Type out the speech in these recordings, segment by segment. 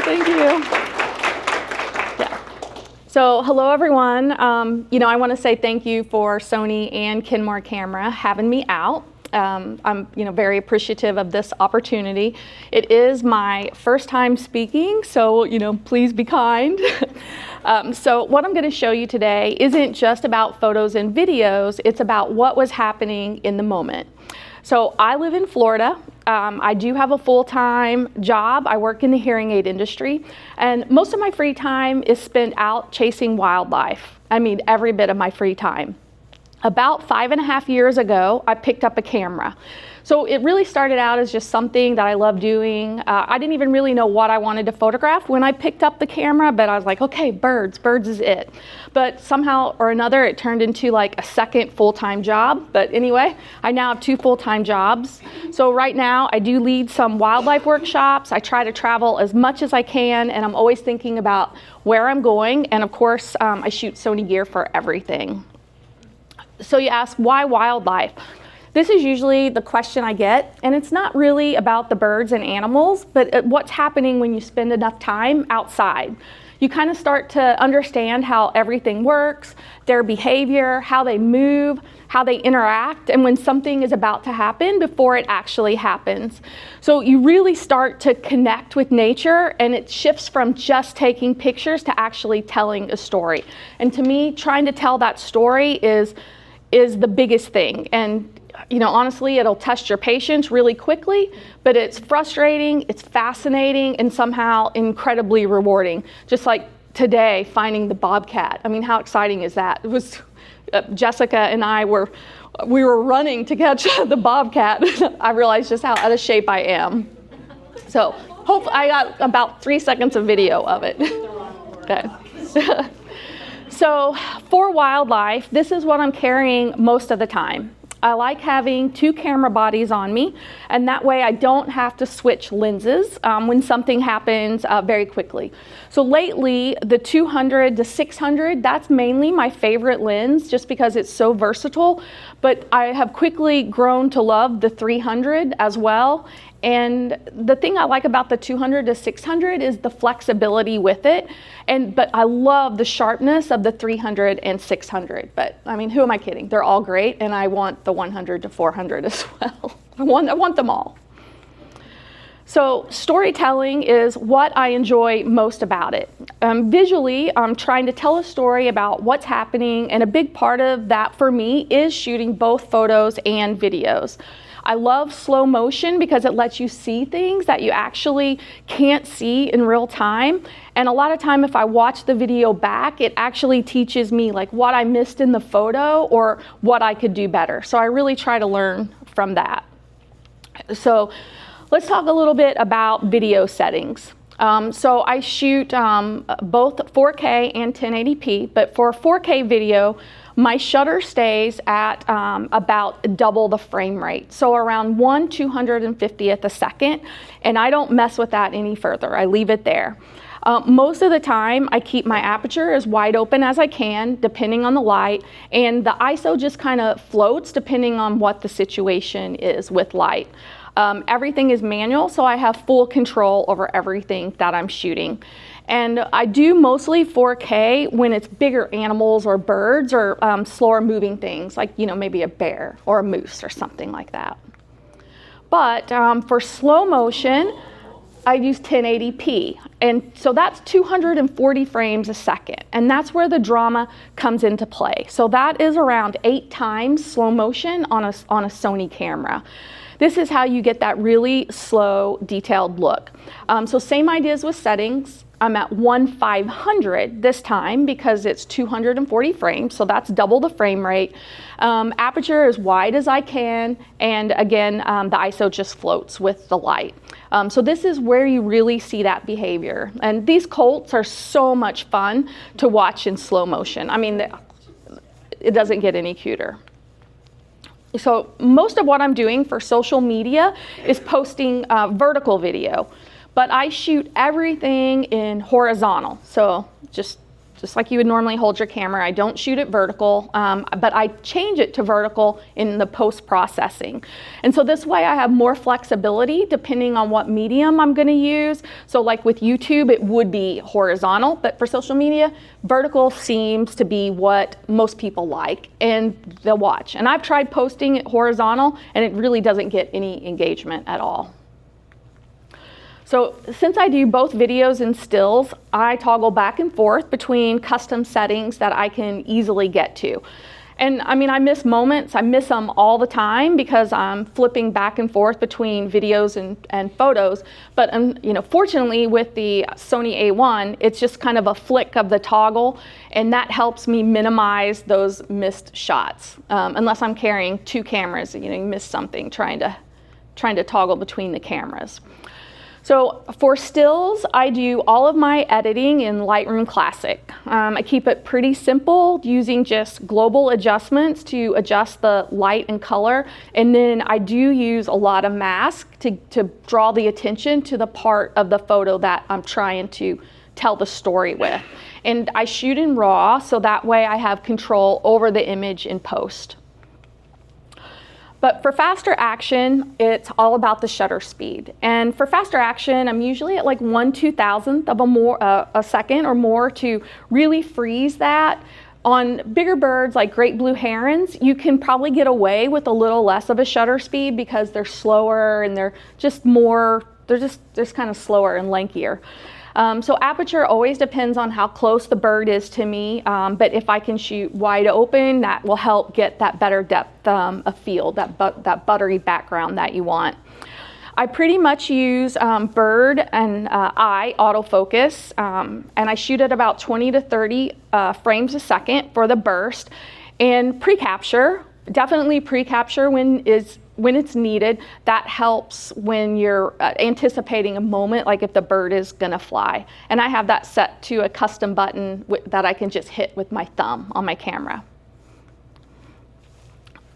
Thank you. Yeah. So hello, everyone. I want to say thank you for Sony and Kenmore Camera having me out. I'm very appreciative of this opportunity. It is my first time speaking, so please be kind. So what I'm going to show you today isn't just about photos and videos, it's about what was happening in the moment. So I live in Florida. I do have a full-time job. I work in the hearing aid industry, and most of my free time is spent out chasing wildlife. I mean, every bit of my free time. About 5.5 years ago, I picked up a camera. So it really started out as just something that I love doing. I didn't even really know what I wanted to photograph when I picked up the camera, but I was like, okay, birds is it. But somehow or another, it turned into like a second full-time job. But anyway, I now have 2 full-time jobs. So right now, I do lead some wildlife workshops. I try to travel as much as I can, and I'm always thinking about where I'm going. And of course, I shoot Sony gear for everything. So you ask, why wildlife? This is usually the question I get, and it's not really about the birds and animals, but what's happening when you spend enough time outside. You kind of start to understand how everything works, their behavior, how they move, how they interact, and when something is about to happen before it actually happens. So you really start to connect with nature, and it shifts from just taking pictures to actually telling a story. And to me, trying to tell that story is the biggest thing. And honestly, it'll test your patience really quickly, but it's frustrating, it's fascinating, and somehow incredibly rewarding. Just like today, finding the bobcat. I mean, how exciting is that? It was Jessica and I were running to catch the bobcat. I realized just how out of shape I am. So hopefully I got about 3 seconds of video of it. Okay. So for wildlife, this is what I'm carrying most of the time. I like having 2 camera bodies on me, and that way I don't have to switch lenses when something happens very quickly. So lately, the 200 to 600, that's mainly my favorite lens just because it's so versatile, but I have quickly grown to love the 300 as well. And the thing I like about the 200 to 600 is the flexibility with it. But I love the sharpness of the 300 and 600. But I mean, who am I kidding? They're all great, and I want the 100 to 400 as well. I want them all. So storytelling is what I enjoy most about it. Visually, I'm trying to tell a story about what's happening, and a big part of that for me is shooting both photos and videos. I love slow motion because it lets you see things that you actually can't see in real time. And a lot of time if I watch the video back, it actually teaches me like what I missed in the photo or what I could do better. So I really try to learn from that. So let's talk a little bit about video settings. So I shoot both 4K and 1080p, but for 4K video, my shutter stays at about double the frame rate, so around 1/250th a second, and I don't mess with that any further. I leave it there. Most of the time, I keep my aperture as wide open as I can, depending on the light, and the ISO just kind of floats depending on what the situation is with light. Everything is manual, so I have full control over everything that I'm shooting. And I do mostly 4K when it's bigger animals or birds or slower moving things, like maybe a bear or a moose or something like that. But for slow motion, I use 1080p, and so that's 240 frames a second, and that's where the drama comes into play. So that is around 8 times slow motion on a Sony camera. This is how you get that really slow, detailed look. So same ideas with settings. I'm at 1/500 this time because it's 240 frames, so that's double the frame rate. Aperture as wide as I can, and again, the ISO just floats with the light. So this is where you really see that behavior. And these colts are so much fun to watch in slow motion. I mean, it doesn't get any cuter. So most of what I'm doing for social media is posting vertical video, but I shoot everything in horizontal. So just just like you would normally hold your camera. I don't shoot it vertical, but I change it to vertical in the post-processing. And so this way I have more flexibility depending on what medium I'm going to use. So like with YouTube, it would be horizontal, but for social media, vertical seems to be what most people like and they'll watch. And I've tried posting it horizontal and it really doesn't get any engagement at all. So since I do both videos and stills, I toggle back and forth between custom settings that I can easily get to. And I mean, I miss moments. I miss them all the time because I'm flipping back and forth between videos and photos. But you know, fortunately with the Sony A1, it's just kind of a flick of the toggle, and that helps me minimize those missed shots. Unless I'm carrying two cameras, you know, you miss something trying to toggle between the cameras. So for stills, I do all of my editing in Lightroom Classic. I keep it pretty simple using just global adjustments to adjust the light and color. And then I do use a lot of mask to draw the attention to the part of the photo that I'm trying to tell the story with. And I shoot in RAW, so that way I have control over the image in post. But for faster action, it's all about the shutter speed. And for faster action, I'm usually at like 1/2000th of a second or more to really freeze that. On bigger birds like great blue herons, you can probably get away with a little less of a shutter speed because they're slower and they're just kind of slower and lankier. So aperture always depends on how close the bird is to me, but if I can shoot wide open, that will help get that better depth of field, that buttery background that you want. I pretty much use bird and eye autofocus, and I shoot at about 20 to 30 frames a second for the burst. And pre-capture, definitely pre-capture when it's needed. That helps when you're anticipating a moment, like if the bird is gonna fly. And I have that set to a custom button that I can just hit with my thumb on my camera.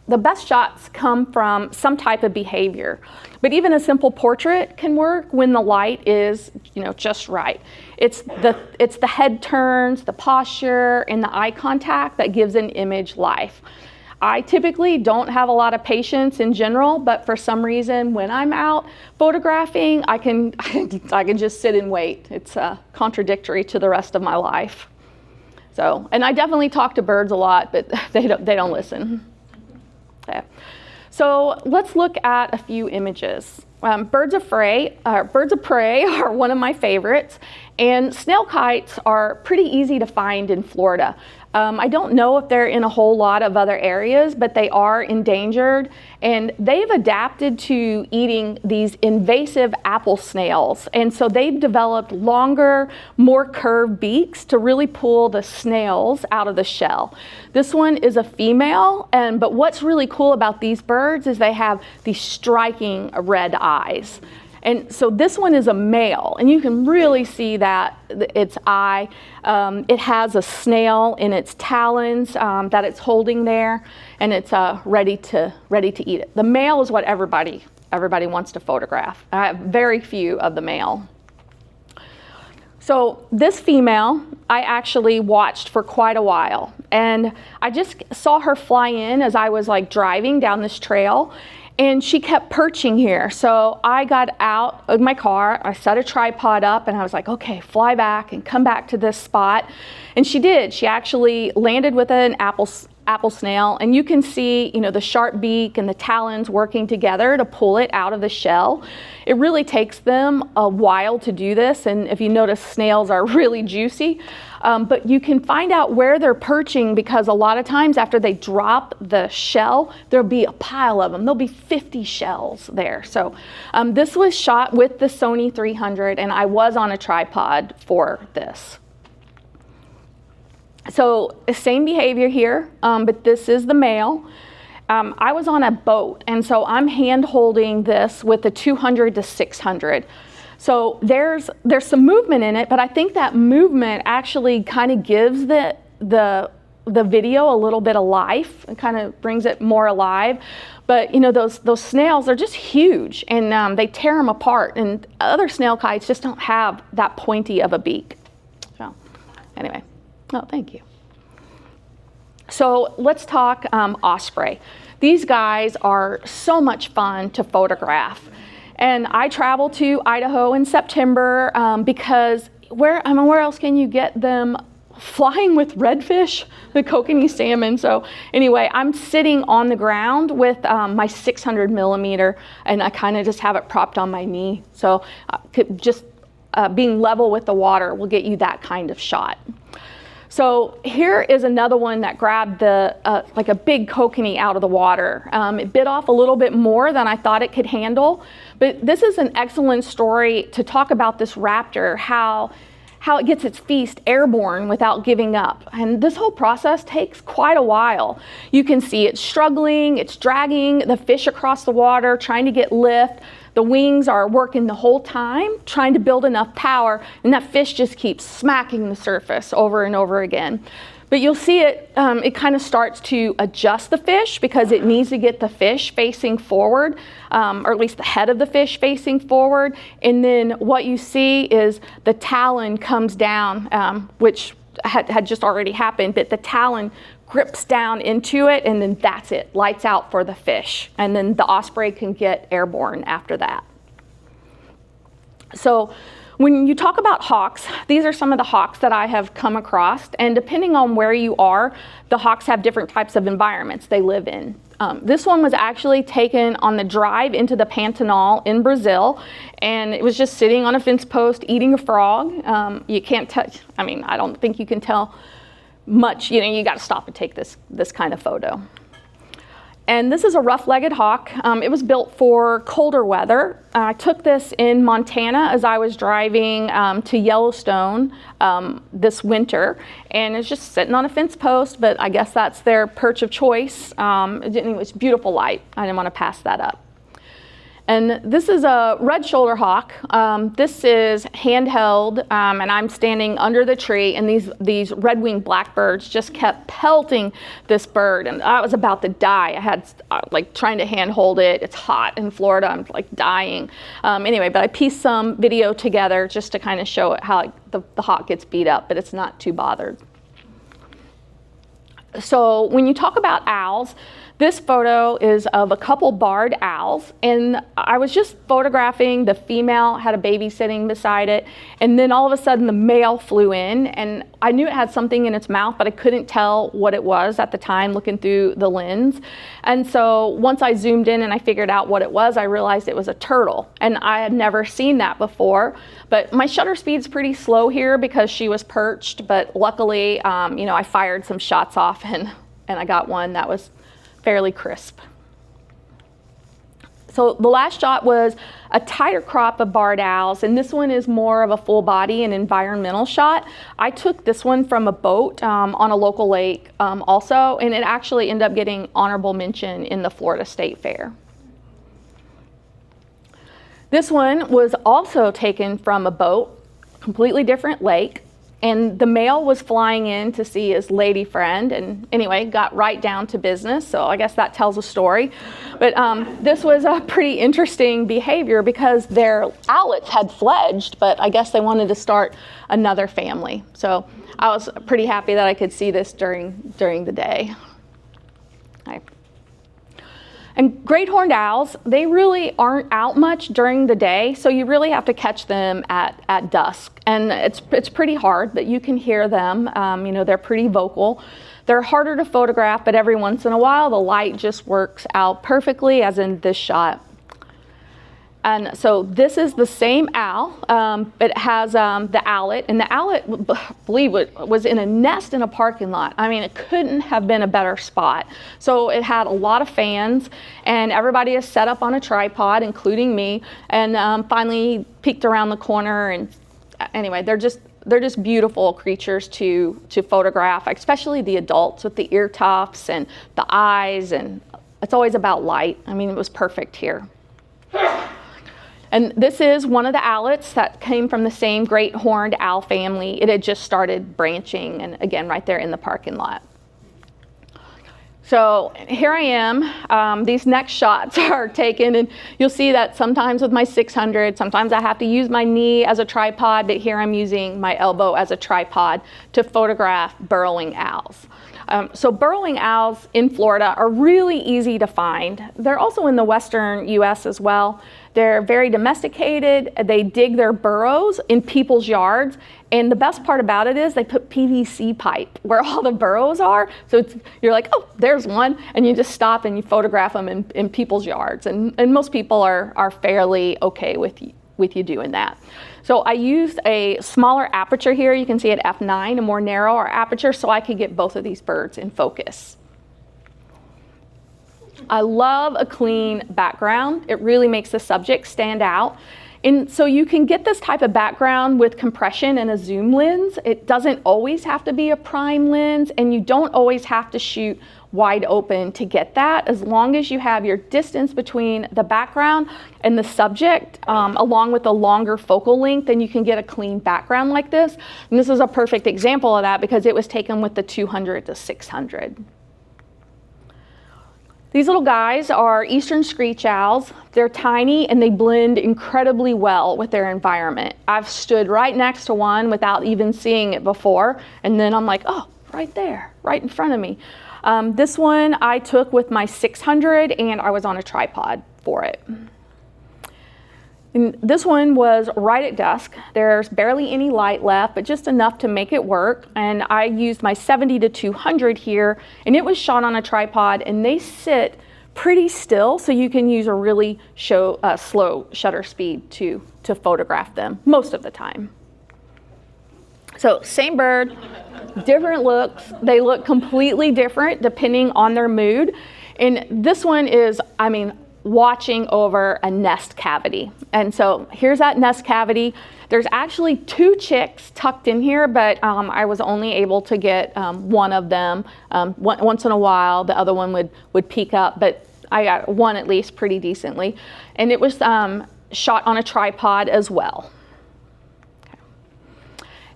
The best shots come from some type of behavior, but even a simple portrait can work when the light is, you know, just right. It's the head turns, the posture, and the eye contact that gives an image life. I typically don't have a lot of patience in general, but for some reason when I'm out photographing, I can just sit and wait. It's contradictory to the rest of my life. So, and I definitely talk to birds a lot, but they don't listen. Okay. So let's look at a few images. Birds of prey are one of my favorites, and snail kites are pretty easy to find in Florida. I don't know if they're in a whole lot of other areas, but they are endangered, and they've adapted to eating these invasive apple snails. And so they've developed longer, more curved beaks to really pull the snails out of the shell. This one is a female, but what's really cool about these birds is they have these striking red eyes. And so this one is a male, and you can really see that its eye. It has a snail in its talons that it's holding there, and it's ready to eat it. The male is what everybody wants to photograph. I have very few of the male. So this female, I actually watched for quite a while, and I just saw her fly in as I was like driving down this trail. And she kept perching here. So I got out of my car, I set a tripod up, and I was like, okay, fly back and come back to this spot. And she did. She actually landed with an apple snail, and you can see, you know, the sharp beak and the talons working together to pull it out of the shell. It really takes them a while to do this, and if you notice, snails are really juicy. But you can find out where they're perching because a lot of times after they drop the shell, there'll be a pile of them. There'll be 50 shells there. So this was shot with the Sony 300, and I was on a tripod for this. So same behavior here, but this is the male. I was on a boat, and so I'm hand holding this with a 200 to 600. So there's some movement in it, but I think that movement actually kind of gives the video a little bit of life. It kind of brings it more alive. But you know, those snails are just huge, and they tear them apart. And other snail kites just don't have that pointy of a beak. So anyway, Oh, thank you. So let's talk osprey. These guys are so much fun to photograph. And I travel to Idaho in September because where else can you get them flying with redfish, the kokanee salmon? So anyway, I'm sitting on the ground with my 600 millimeter, and I kind of just have it propped on my knee. So just being level with the water will get you that kind of shot. So here is another one that grabbed like a big kokanee out of the water. It bit off a little bit more than I thought it could handle, but this is an excellent story to talk about this raptor, how it gets its feast airborne without giving up. And this whole process takes quite a while. You can see it struggling, it's dragging the fish across the water, trying to get lift. The wings are working the whole time, trying to build enough power, and that fish just keeps smacking the surface over and over again. But you'll see it kind of starts to adjust the fish because it needs to get the fish facing forward, or at least the head of the fish facing forward. And then what you see is the talon comes down, which had just already happened, but the talon grips down into it, and then that's it, lights out for the fish. And then the osprey can get airborne after that. So when you talk about hawks, these are some of the hawks that I have come across, and depending on where you are, the hawks have different types of environments they live in. This one was actually taken on the drive into the Pantanal in Brazil, and it was just sitting on a fence post eating a frog. You can't touch, I don't think you can tell much, you got to stop and take this kind of photo. And this is a rough-legged hawk. It was built for colder weather. I took this in Montana as I was driving to Yellowstone this winter, and it's just sitting on a fence post, but I guess that's their perch of choice. It was beautiful light. I didn't want to pass that up. And this is a red shoulder hawk. This is handheld, and I'm standing under the tree, and these red-winged blackbirds just kept pelting this bird, and I was about to die. I had trying to handhold it. It's hot in Florida. I'm dying. Anyway, but I pieced some video together just to kind of show it how the hawk gets beat up, but it's not too bothered. So when you talk about owls, this photo is of a couple barred owls, and I was just photographing the female, had a baby sitting beside it, and then all of a sudden the male flew in, and I knew it had something in its mouth, but I couldn't tell what it was at the time looking through the lens. And so once I zoomed in and I figured out what it was, I realized it was a turtle, and I had never seen that before. But my shutter speed's pretty slow here because she was perched, but luckily, I fired some shots off and I got one that was fairly crisp. So the last shot was a tighter crop of barred owls, and this one is more of a full body and environmental shot. I took this one from a boat on a local lake also, and it actually ended up getting honorable mention in the Florida State Fair. This one was also taken from a boat, completely different lake. And the male was flying in to see his lady friend, and anyway, got right down to business, so I guess that tells a story. But this was a pretty interesting behavior because their owlets had fledged, but I guess they wanted to start another family. So I was pretty happy that I could see this during the day. Right. And great horned owls, they really aren't out much during the day, so you really have to catch them at dusk. And it's pretty hard, but you can hear them. They're pretty vocal. They're harder to photograph, but every once in a while, the light just works out perfectly, as in this shot. And so this is the same owl. It has the owlet, and the owlet, I believe, was in a nest in a parking lot. It couldn't have been a better spot. So it had a lot of fans, and everybody is set up on a tripod, including me, and finally peeked around the corner. And anyway, they're just beautiful creatures to photograph, especially the adults with the ear tufts and the eyes, and it's always about light. It was perfect here. And this is one of the owlets that came from the same great horned owl family. It had just started branching, and again, right there in the parking lot. So here I am. These next shots are taken, and you'll see that sometimes with my 600, sometimes I have to use my knee as a tripod, but here I'm using my elbow as a tripod to photograph burrowing owls. So burrowing owls in Florida are really easy to find. They're also in the western US as well. They're very domesticated. They dig their burrows in people's yards. And the best part about it is they put PVC pipe where all the burrows are. So you're like, oh, there's one. And you just stop and you photograph them in people's yards. And most people are fairly okay with you doing that. So I used a smaller aperture here. You can see at f9, a more narrower aperture, so I could get both of these birds in focus. I love a clean background. It really makes the subject stand out. And so you can get this type of background with compression and a zoom lens. It doesn't always have to be a prime lens, and you don't always have to shoot wide open to get that. As long as you have your distance between the background and the subject, along with a longer focal length, then you can get a clean background like this. And this is a perfect example of that because it was taken with the 200 to 600. These little guys are eastern screech owls. They're tiny and they blend incredibly well with their environment. I've stood right next to one without even seeing it before, and then I'm like, oh, right there, right in front of me. This one I took with my 600 and I was on a tripod for it. And this one was right at dusk. There's barely any light left, but just enough to make it work. And I used my 70 to 200 here, and it was shot on a tripod, and they sit pretty still, so you can use a really slow shutter speed to photograph them most of the time. So same bird, different looks. They look completely different depending on their mood. And this one is, watching over a nest cavity. And so here's that nest cavity. There's actually 2 chicks tucked in here, but I was only able to get one of them. Once in a while, the other one would peek up, but I got one at least pretty decently. And it was shot on a tripod as well.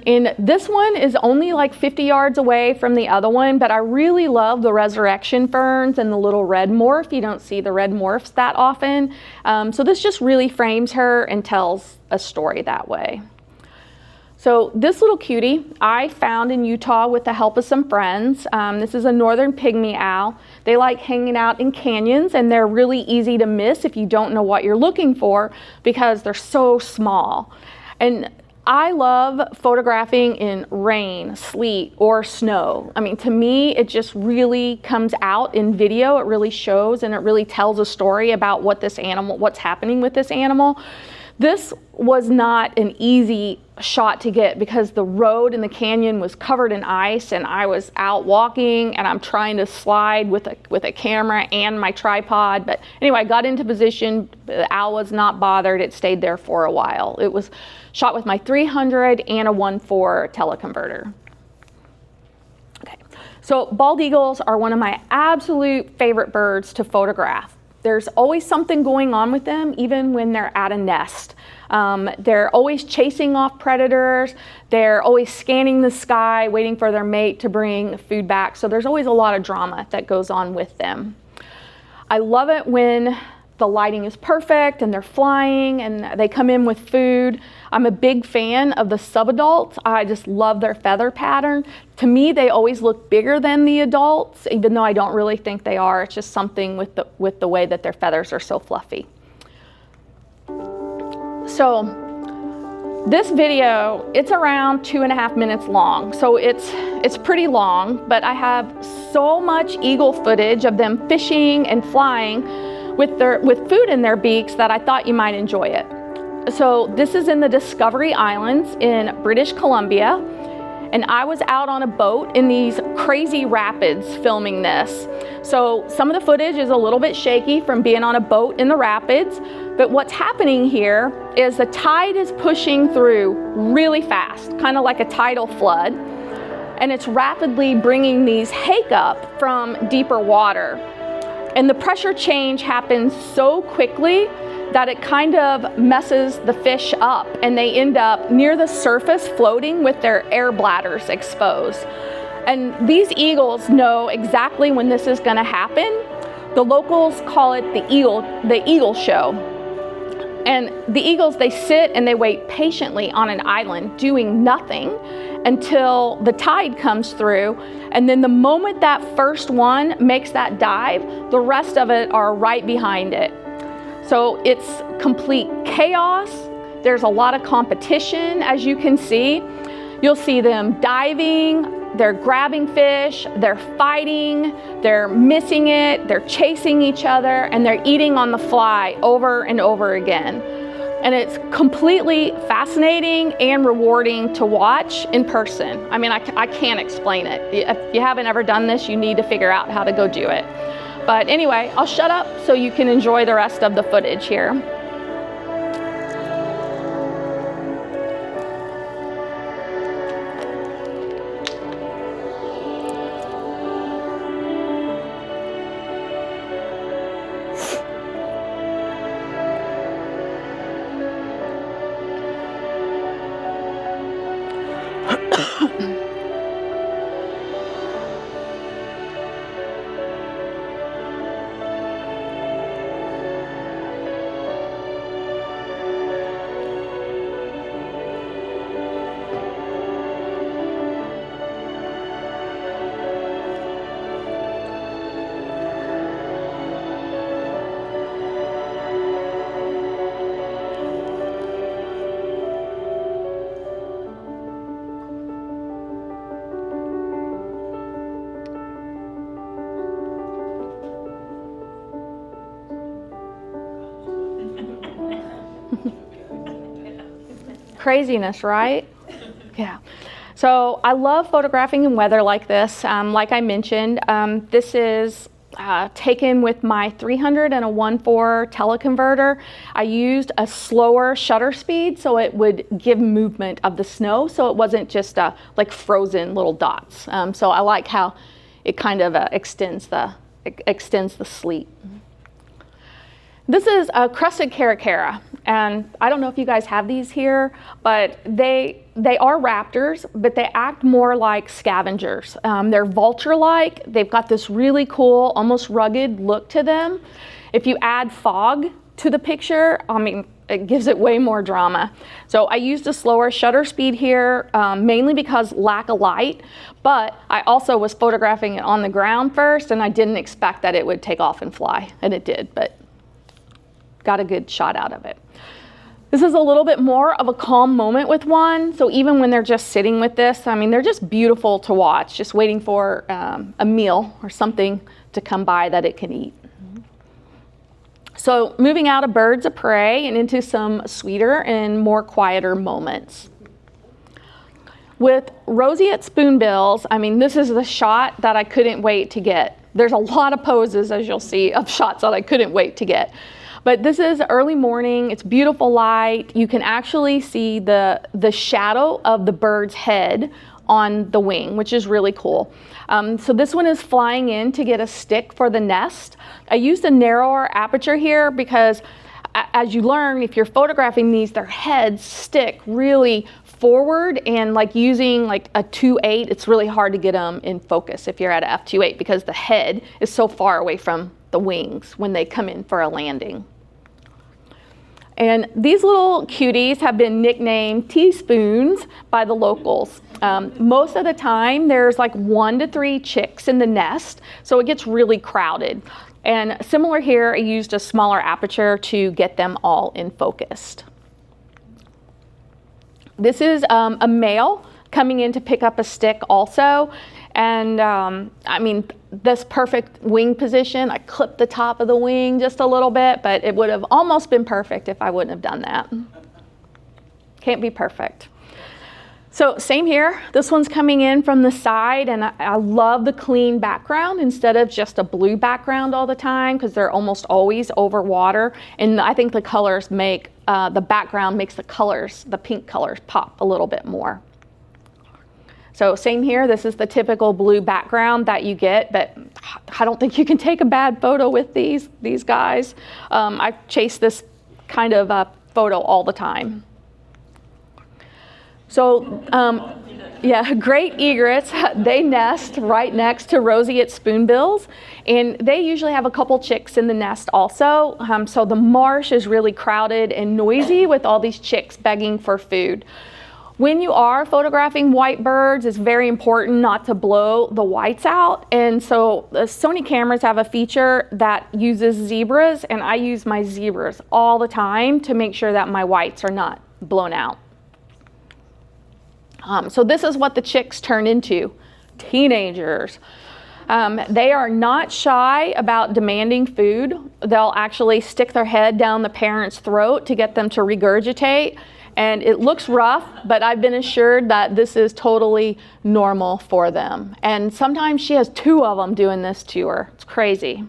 And this one is only like 50 yards away from the other one, but I really love the resurrection ferns and the little red morph. You don't see the red morphs that often. So this just really frames her and tells a story that way. So this little cutie I found in Utah with the help of some friends. This is a northern pygmy owl. They like hanging out in canyons, and they're really easy to miss if you don't know what you're looking for because they're so small. And I love photographing in rain, sleet, or snow. To me, it just really comes out in video. It really shows and it really tells a story about what's happening with this animal. This was not an easy shot to get because the road in the canyon was covered in ice, and I was out walking and I'm trying to slide with a camera and my tripod. But anyway, I got into position. The owl was not bothered. It stayed there for a while. It was shot with my 300 and a 1.4 teleconverter. Okay, so bald eagles are one of my absolute favorite birds to photograph. There's always something going on with them, even when they're at a nest. They're always chasing off predators. They're always scanning the sky, waiting for their mate to bring food back. So there's always a lot of drama that goes on with them. I love it when the lighting is perfect and they're flying and they come in with food. I'm a big fan of the subadults. I just love their feather pattern. To me, they always look bigger than the adults, even though I don't really think they are. It's just something with the way that their feathers are so fluffy. So this video, it's around 2.5 minutes long. So it's pretty long, but I have so much eagle footage of them fishing and flying with food in their beaks that I thought you might enjoy it. So this is in the Discovery Islands in British Columbia, and I was out on a boat in these crazy rapids filming this. So some of the footage is a little bit shaky from being on a boat in the rapids, but what's happening here is the tide is pushing through really fast, kind of like a tidal flood, and it's rapidly bringing these hake up from deeper water. And the pressure change happens so quickly that it kind of messes the fish up, and they end up near the surface floating with their air bladders exposed. And these eagles know exactly when this is going to happen. The locals call it the eagle show. And the eagles, they sit and they wait patiently on an island doing nothing until the tide comes through. And then the moment that first one makes that dive, the rest of it are right behind it. So it's complete chaos. There's a lot of competition, as you can see. You'll see them diving, they're grabbing fish, they're fighting, they're missing it, they're chasing each other, and they're eating on the fly over and over again. And it's completely fascinating and rewarding to watch in person. I mean, I can't explain it. If you haven't ever done this, you need to figure out how to go do it. But anyway, I'll shut up so you can enjoy the rest of the footage here. Craziness, right? Yeah. So I love photographing in weather like this. Like I mentioned, this is taken with my 300 and a 1.4 teleconverter. I used a slower shutter speed so it would give movement of the snow, so it wasn't just like frozen little dots. So I like how it kind of extends the sleet. This is a crested caracara, and I don't know if you guys have these here, but they are raptors, but they act more like scavengers. They're vulture-like. They've got this really cool, almost rugged look to them. If you add fog to the picture, I mean, it gives it way more drama. So I used a slower shutter speed here, mainly because lack of light, but I also was photographing it on the ground first, and I didn't expect that it would take off and fly, and it did, but got a good shot out of it. This is a little bit more of a calm moment with one. So even when they're just sitting with this, I mean, they're just beautiful to watch, just waiting for a meal or something to come by that it can eat. So moving out of birds of prey and into some sweeter and more quieter moments. With roseate spoonbills, I mean, this is the shot that I couldn't wait to get. There's a lot of poses, as you'll see, of shots that I couldn't wait to get. But this is early morning, it's beautiful light. You can actually see the shadow of the bird's head on the wing, which is really cool. So this one is flying in to get a stick for the nest. I used a narrower aperture here because as you learn, if you're photographing these, their heads stick really forward, and like using like a 2.8, it's really hard to get them in focus if you're at a f2.8 because the head is so far away from the wings when they come in for a landing. And these little cuties have been nicknamed teaspoons by the locals. Most of the time, there's like 1 to 3 chicks in the nest, so it gets really crowded. And similar here, I used a smaller aperture to get them all in focused. This is a male coming in to pick up a stick also. And I mean, this perfect wing position, I clipped the top of the wing just a little bit, but it would have almost been perfect if I wouldn't have done that. Can't be perfect. So same here, this one's coming in from the side, and I love the clean background instead of just a blue background all the time, because they're almost always over water. And I think the colors make, the background makes the colors, the pink colors, pop a little bit more. So same here, this is the typical blue background that you get, but I don't think you can take a bad photo with these guys. I chase this kind of photo all the time. So Yeah, great egrets, they nest right next to roseate spoonbills, and they usually have a couple chicks in the nest also. So the marsh is really crowded and noisy with all these chicks begging for food. When you are photographing white birds, it's very important not to blow the whites out. And so the Sony cameras have a feature that uses zebras, and I use my zebras all the time to make sure that my whites are not blown out. So this is what the chicks turn into, teenagers. They are not shy about demanding food. They'll actually stick their head down the parent's throat to get them to regurgitate. And it looks rough, but I've been assured that this is totally normal for them. And sometimes she has 2 of them doing this to her. It's crazy.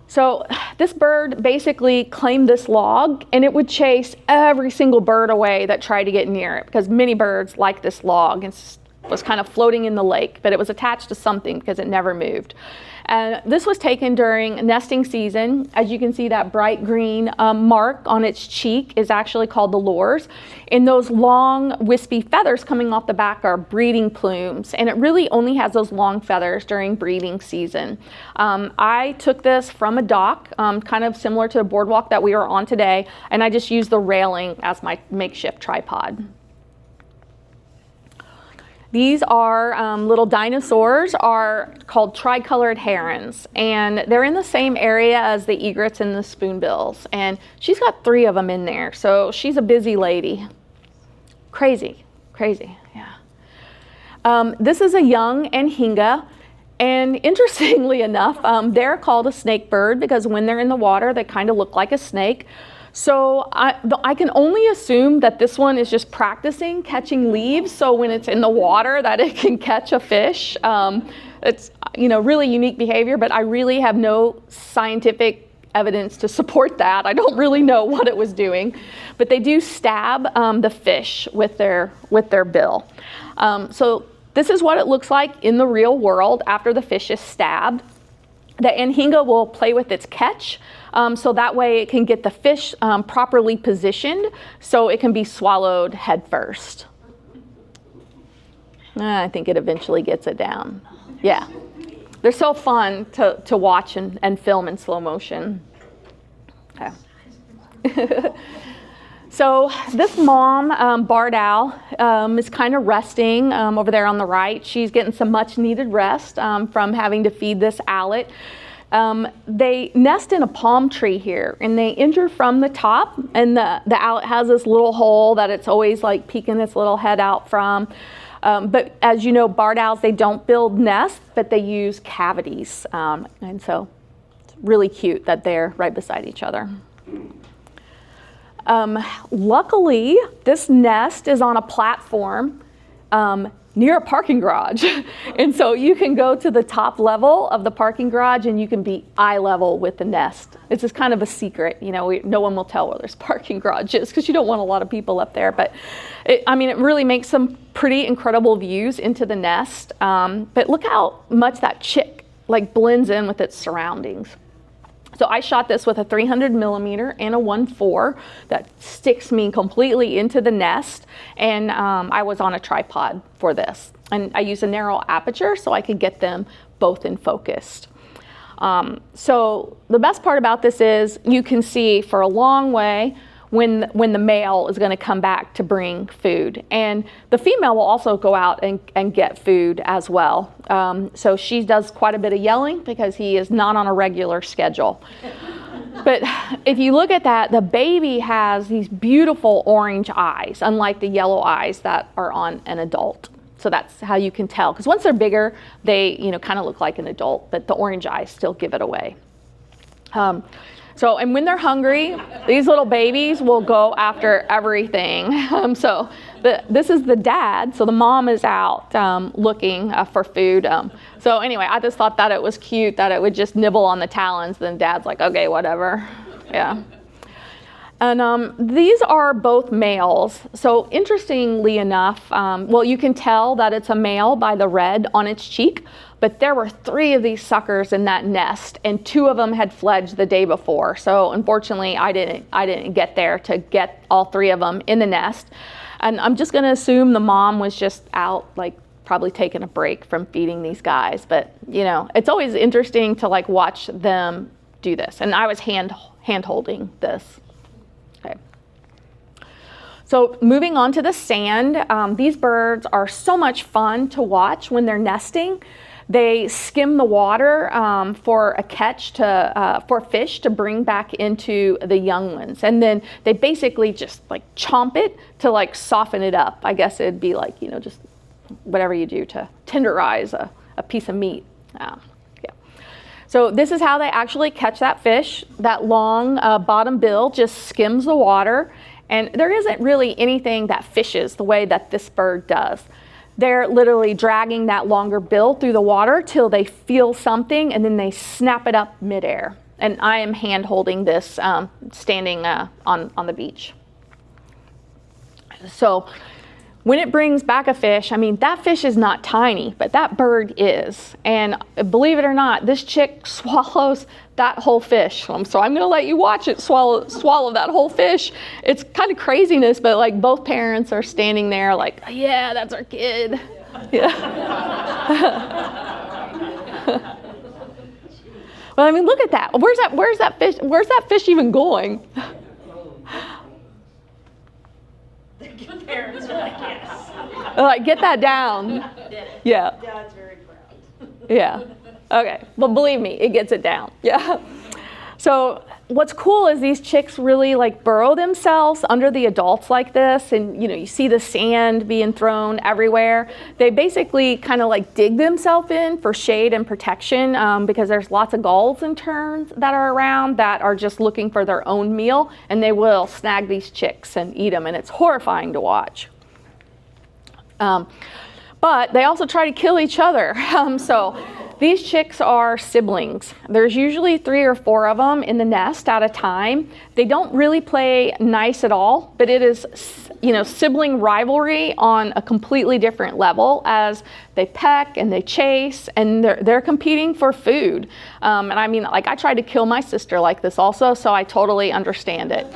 So this bird basically claimed this log, and it would chase every single bird away that tried to get near it, because many birds like this log. It was kind of floating in the lake, but it was attached to something because it never moved. And this was taken during nesting season. As you can see, that bright green mark on its cheek is actually called the lores. And those long wispy feathers coming off the back are breeding plumes. And it really only has those long feathers during breeding season. I took this from a dock, kind of similar to the boardwalk that we were on today, and I just used the railing as my makeshift tripod. These are little dinosaurs, are called tricolored herons, and they're in the same area as the egrets and the spoonbills. And she's got 3 of them in there, so she's a busy lady. Crazy, yeah. This is a young anhinga, and interestingly enough, they're called a snake bird because when they're in the water, they kind of look like a snake. So I can only assume that this one is just practicing catching leaves, so when it's in the water that it can catch a fish. It's really unique behavior, but I really have no scientific evidence to support that. I don't really know what it was doing, but they do stab the fish with their bill. So this is what it looks like in the real world after the fish is stabbed. The anhinga will play with its catch, so that way it can get the fish properly positioned so it can be swallowed head first. I think it eventually gets it down. Yeah, they're so fun to watch and film in slow motion. Okay. So this mom, barred owl, is kind of resting over there on the right. She's getting some much needed rest from having to feed this owlet. They nest in a palm tree here, and they enter from the top, and the owlet has this little hole that it's always like peeking its little head out from. But as you know, barred owls, they don't build nests, but they use cavities. And so it's really cute that they're right beside each other. Luckily, this nest is on a platform near a parking garage. And so you can go to the top level of the parking garage and you can be eye level with the nest. It's just kind of a secret, no one will tell where this parking garage is because you don't want a lot of people up there. But it really makes some pretty incredible views into the nest. But look how much that chick blends in with its surroundings. So I shot this with a 300 millimeter and a 1.4 that sticks me completely into the nest, and I was on a tripod for this. And I used a narrow aperture so I could get them both in focus. So the best part about this is you can see for a long way when the male is going to come back to bring food. And the female will also go out and get food as well. So she does quite a bit of yelling because he is not on a regular schedule. But if you look at that, the baby has these beautiful orange eyes, unlike the yellow eyes that are on an adult. So that's how you can tell. Because once they're bigger, they kind of look like an adult, but the orange eyes still give it away. And when they're hungry, these little babies will go after everything. This is the dad, so the mom is out looking for food. So anyway, I just thought that it was cute that it would just nibble on the talons, then dad's like, okay, whatever. Yeah. And these are both males. So interestingly enough, well, you can tell that it's a male by the red on its cheek, but there were 3 of these suckers in that nest, and 2 of them had fledged the day before. So unfortunately, I didn't get there to get all 3 of them in the nest. And I'm just gonna assume the mom was just out, like probably taking a break from feeding these guys. But you know, it's always interesting to like watch them do this. And I was hand holding this. Okay. So moving on to the sand, these birds are so much fun to watch when they're nesting. They skim the water for a catch for fish to bring back into the young ones. And then they basically just like chomp it to like soften it up. I guess it'd be like, you know, just whatever you do to tenderize a piece of meat. Yeah. So this is how they actually catch that fish. That long bottom bill just skims the water. And there isn't really anything that fishes the way that this bird does. They're literally dragging that longer bill through the water till they feel something, and then they snap it up midair. And I am hand holding this standing on the beach. So when it brings back a fish, I mean, that fish is not tiny, but that bird is. And believe it or not, this chick swallows that whole fish. So I'm gonna let you watch it swallow that whole fish. It's kind of craziness, but like both parents are standing there like, yeah, that's our kid. Yeah. Well, I mean, look at that. Where's that fish even going? The parents are like, yes. Like, get that down. Yeah. Dad's very proud. Yeah. Okay. Well, believe me, it gets it down. Yeah. So what's cool is these chicks really like burrow themselves under the adults like this, and you know, you see the sand being thrown everywhere. They basically kind of like dig themselves in for shade and protection because there's lots of gulls and terns that are around that are just looking for their own meal, and they will snag these chicks and eat them, and it's horrifying to watch. But they also try to kill each other. So these chicks are siblings. There's usually 3 or 4 of them in the nest at a time. They don't really play nice at all, but it is, you know, sibling rivalry on a completely different level as they peck and they chase, and they're competing for food. And I mean, like, I tried to kill my sister like this also, so I totally understand it.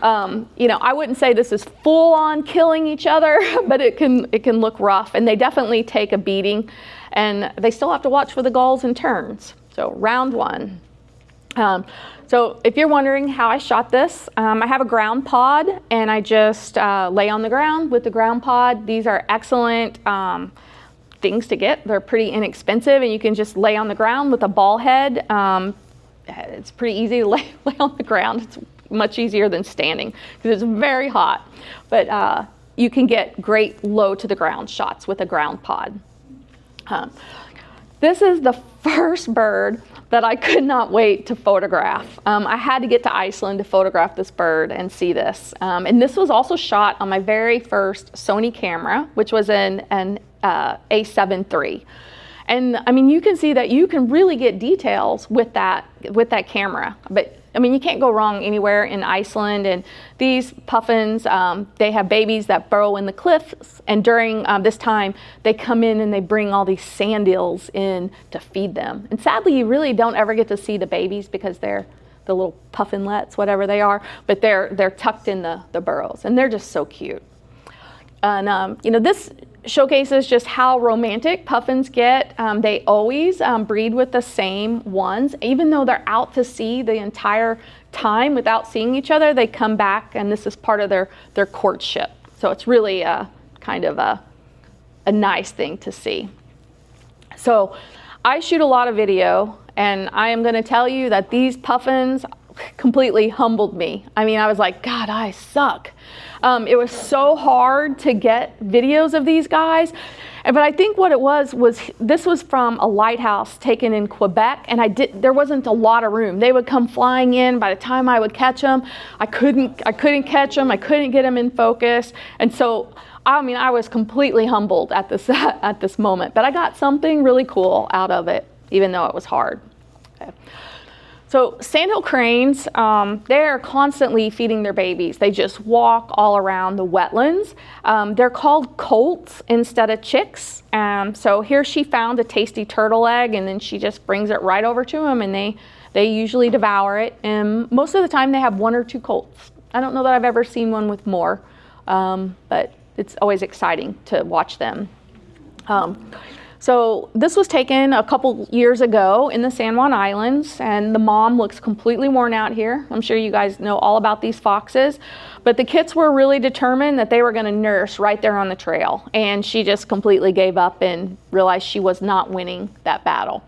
You know, I wouldn't say this is full on killing each other, but it can look rough, and they definitely take a beating, and they still have to watch for the gulls and terns. So round 1. So if you're wondering how I shot this, I have a ground pod, and I just lay on the ground with the ground pod. These are excellent things to get. They're pretty inexpensive, and you can just lay on the ground with a ball head. It's pretty easy to lay on the ground. It's much easier than standing because it's very hot, but you can get great low to the ground shots with a ground pod. This is the first bird that I could not wait to photograph. I had to get to Iceland to photograph this bird and see this. And this was also shot on my very first Sony camera, which was an A7 III. And I mean, you can see that you can really get details with that camera. But I mean, you can't go wrong anywhere in Iceland. And these puffins, they have babies that burrow in the cliffs. And during this time, they come in and they bring all these sand eels in to feed them. And sadly, you really don't ever get to see the babies because they're the little puffinlets, whatever they are. But they're tucked in the burrows, and they're just so cute. And you know, this showcases just how romantic puffins get. They always breed with the same ones. Even though they're out to sea the entire time without seeing each other, they come back, and this is part of their courtship. So it's really kind of a nice thing to see. So I shoot a lot of video, and I am going to tell you that these puffins completely humbled me. I mean, I was like, God, I suck. It was so hard to get videos of these guys. But I think what it was this was from a lighthouse taken in Quebec, and there wasn't a lot of room. They would come flying in. By the time I would catch them, I couldn't catch them. I couldn't get them in focus. And so, I mean, I was completely humbled at this moment. But I got something really cool out of it, even though it was hard. Okay. So sandhill cranes, they're constantly feeding their babies. They just walk all around the wetlands. They're called colts instead of chicks. So here she found a tasty turtle egg, and then she just brings it right over to them, and they usually devour it. And most of the time they have 1 or 2 colts. I don't know that I've ever seen one with more, but it's always exciting to watch them. So this was taken a couple years ago in the San Juan Islands, and the mom looks completely worn out here. I'm sure you guys know all about these foxes, but the kits were really determined that they were going to nurse right there on the trail, and she just completely gave up and realized she was not winning that battle.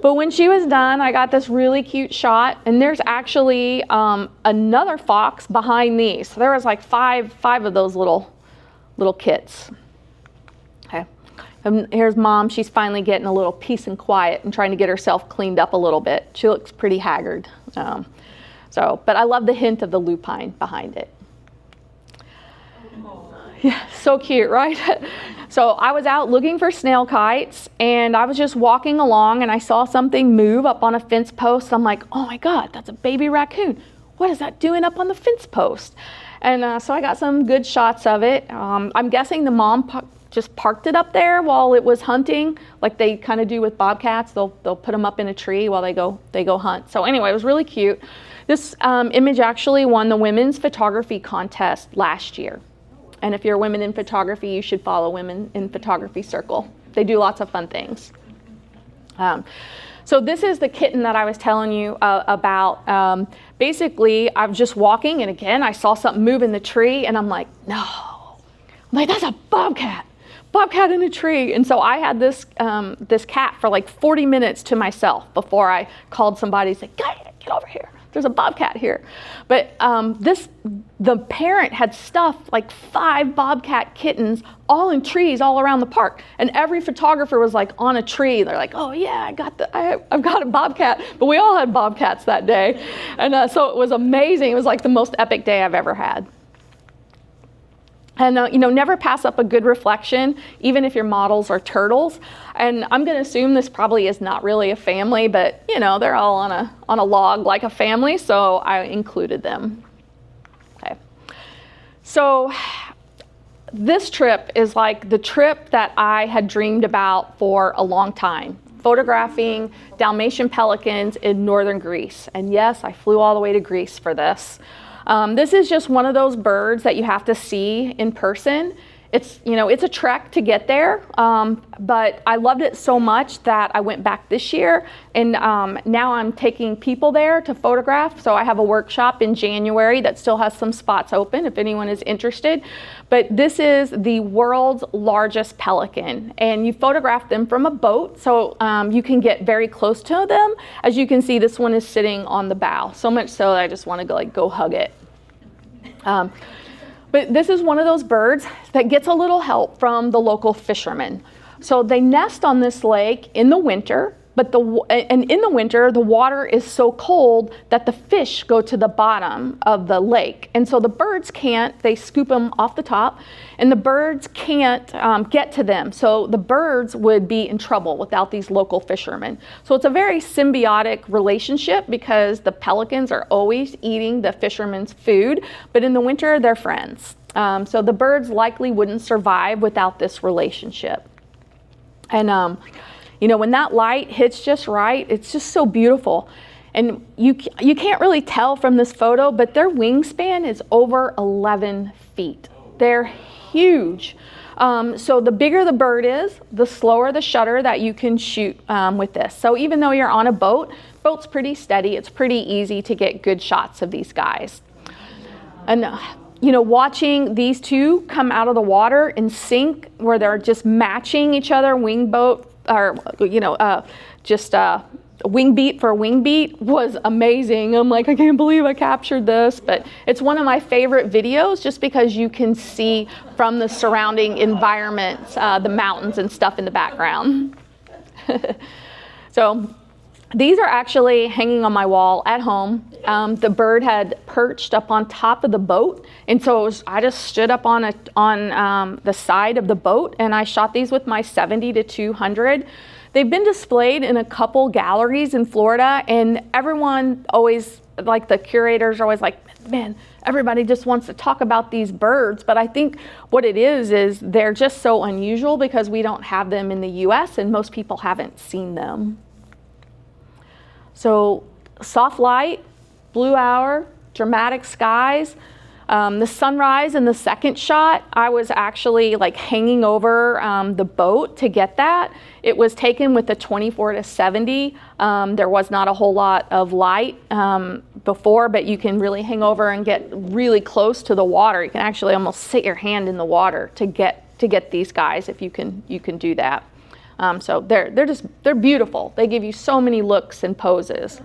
But when she was done, I got this really cute shot, and there's actually another fox behind these. So there was like five of those little kits. Okay. And here's mom. She's finally getting a little peace and quiet and trying to get herself cleaned up a little bit. She looks pretty haggard. But I love the hint of the lupine behind it. Yeah, so cute, right? So I was out looking for snail kites, and I was just walking along, and I saw something move up on a fence post. I'm like, oh my God, that's a baby raccoon. What is that doing up on the fence post? And so I got some good shots of it. I'm guessing the mom just parked it up there while it was hunting, like they kind of do with bobcats. They'll put them up in a tree while they go hunt. So anyway, it was really cute. This image actually won the women's photography contest last year. And if you're women in photography, you should follow Women in Photography Circle. They do lots of fun things. So this is the kitten that I was telling you about. Basically, I was just walking, and again, I saw something move in the tree, and I'm like, no. I'm like, that's a bobcat in a tree. And so I had this cat for like 40 minutes to myself before I called somebody and said, get over here. There's a bobcat here. But the parent had stuffed like 5 bobcat kittens all in trees all around the park. And every photographer was like on a tree. They're like, oh yeah, I've got a bobcat. But we all had bobcats that day. And so it was amazing. It was like the most epic day I've ever had. And never pass up a good reflection, even if your models are turtles. And I'm going to assume this probably is not really a family, but they're all on a log like a family, so I included them. Okay. So this trip is like the trip that I had dreamed about for a long time, photographing Dalmatian pelicans in northern Greece. And yes, I flew all the way to Greece for this. This is just one of those birds that you have to see in person. It's a trek to get there, but I loved it so much that I went back this year, and now I'm taking people there to photograph. So I have a workshop in January that still has some spots open if anyone is interested. But this is the world's largest pelican, and you photograph them from a boat, so you can get very close to them. As you can see, this one is sitting on the bow, so much so that I just want to go hug it. But this is one of those birds that gets a little help from the local fishermen. So they nest on this lake in the winter, but in the winter, the water is so cold that the fish go to the bottom of the lake. And so the birds they scoop them off the top, and the birds can't get to them. So the birds would be in trouble without these local fishermen. So it's a very symbiotic relationship because the pelicans are always eating the fishermen's food, but in the winter, they're friends. So the birds likely wouldn't survive without this relationship. And when that light hits just right, it's just so beautiful. And you can't really tell from this photo, but their wingspan is over 11 feet. They're huge. So the bigger the bird is, the slower the shutter that you can shoot with this. So even though you're on a boat's pretty steady. It's pretty easy to get good shots of these guys. And watching these two come out of the water in sync, where they're just matching each other, wing beat for wing beat, was amazing. I'm like, I can't believe I captured this. But it's one of my favorite videos just because you can see from the surrounding environments, the mountains and stuff in the background. So these are actually hanging on my wall at home. The bird had perched up on top of the boat, and so I just stood up on the side of the boat, and I shot these with my 70 to 200. they've been displayed in a couple galleries in Florida, and everyone always, like the curators are always like, man, everybody just wants to talk about these birds. But I think what it is they're just so unusual because we don't have them in the US and most people haven't seen them. So soft light, blue hour, dramatic skies. The sunrise in the second shot, I was actually like hanging over the boat to get that. It was taken with the 24 to 70. There was not a whole lot of light before, but you can really hang over and get really close to the water. You can actually almost sit your hand in the water to get these guys if you can do that. So they're beautiful. They give you so many looks and poses.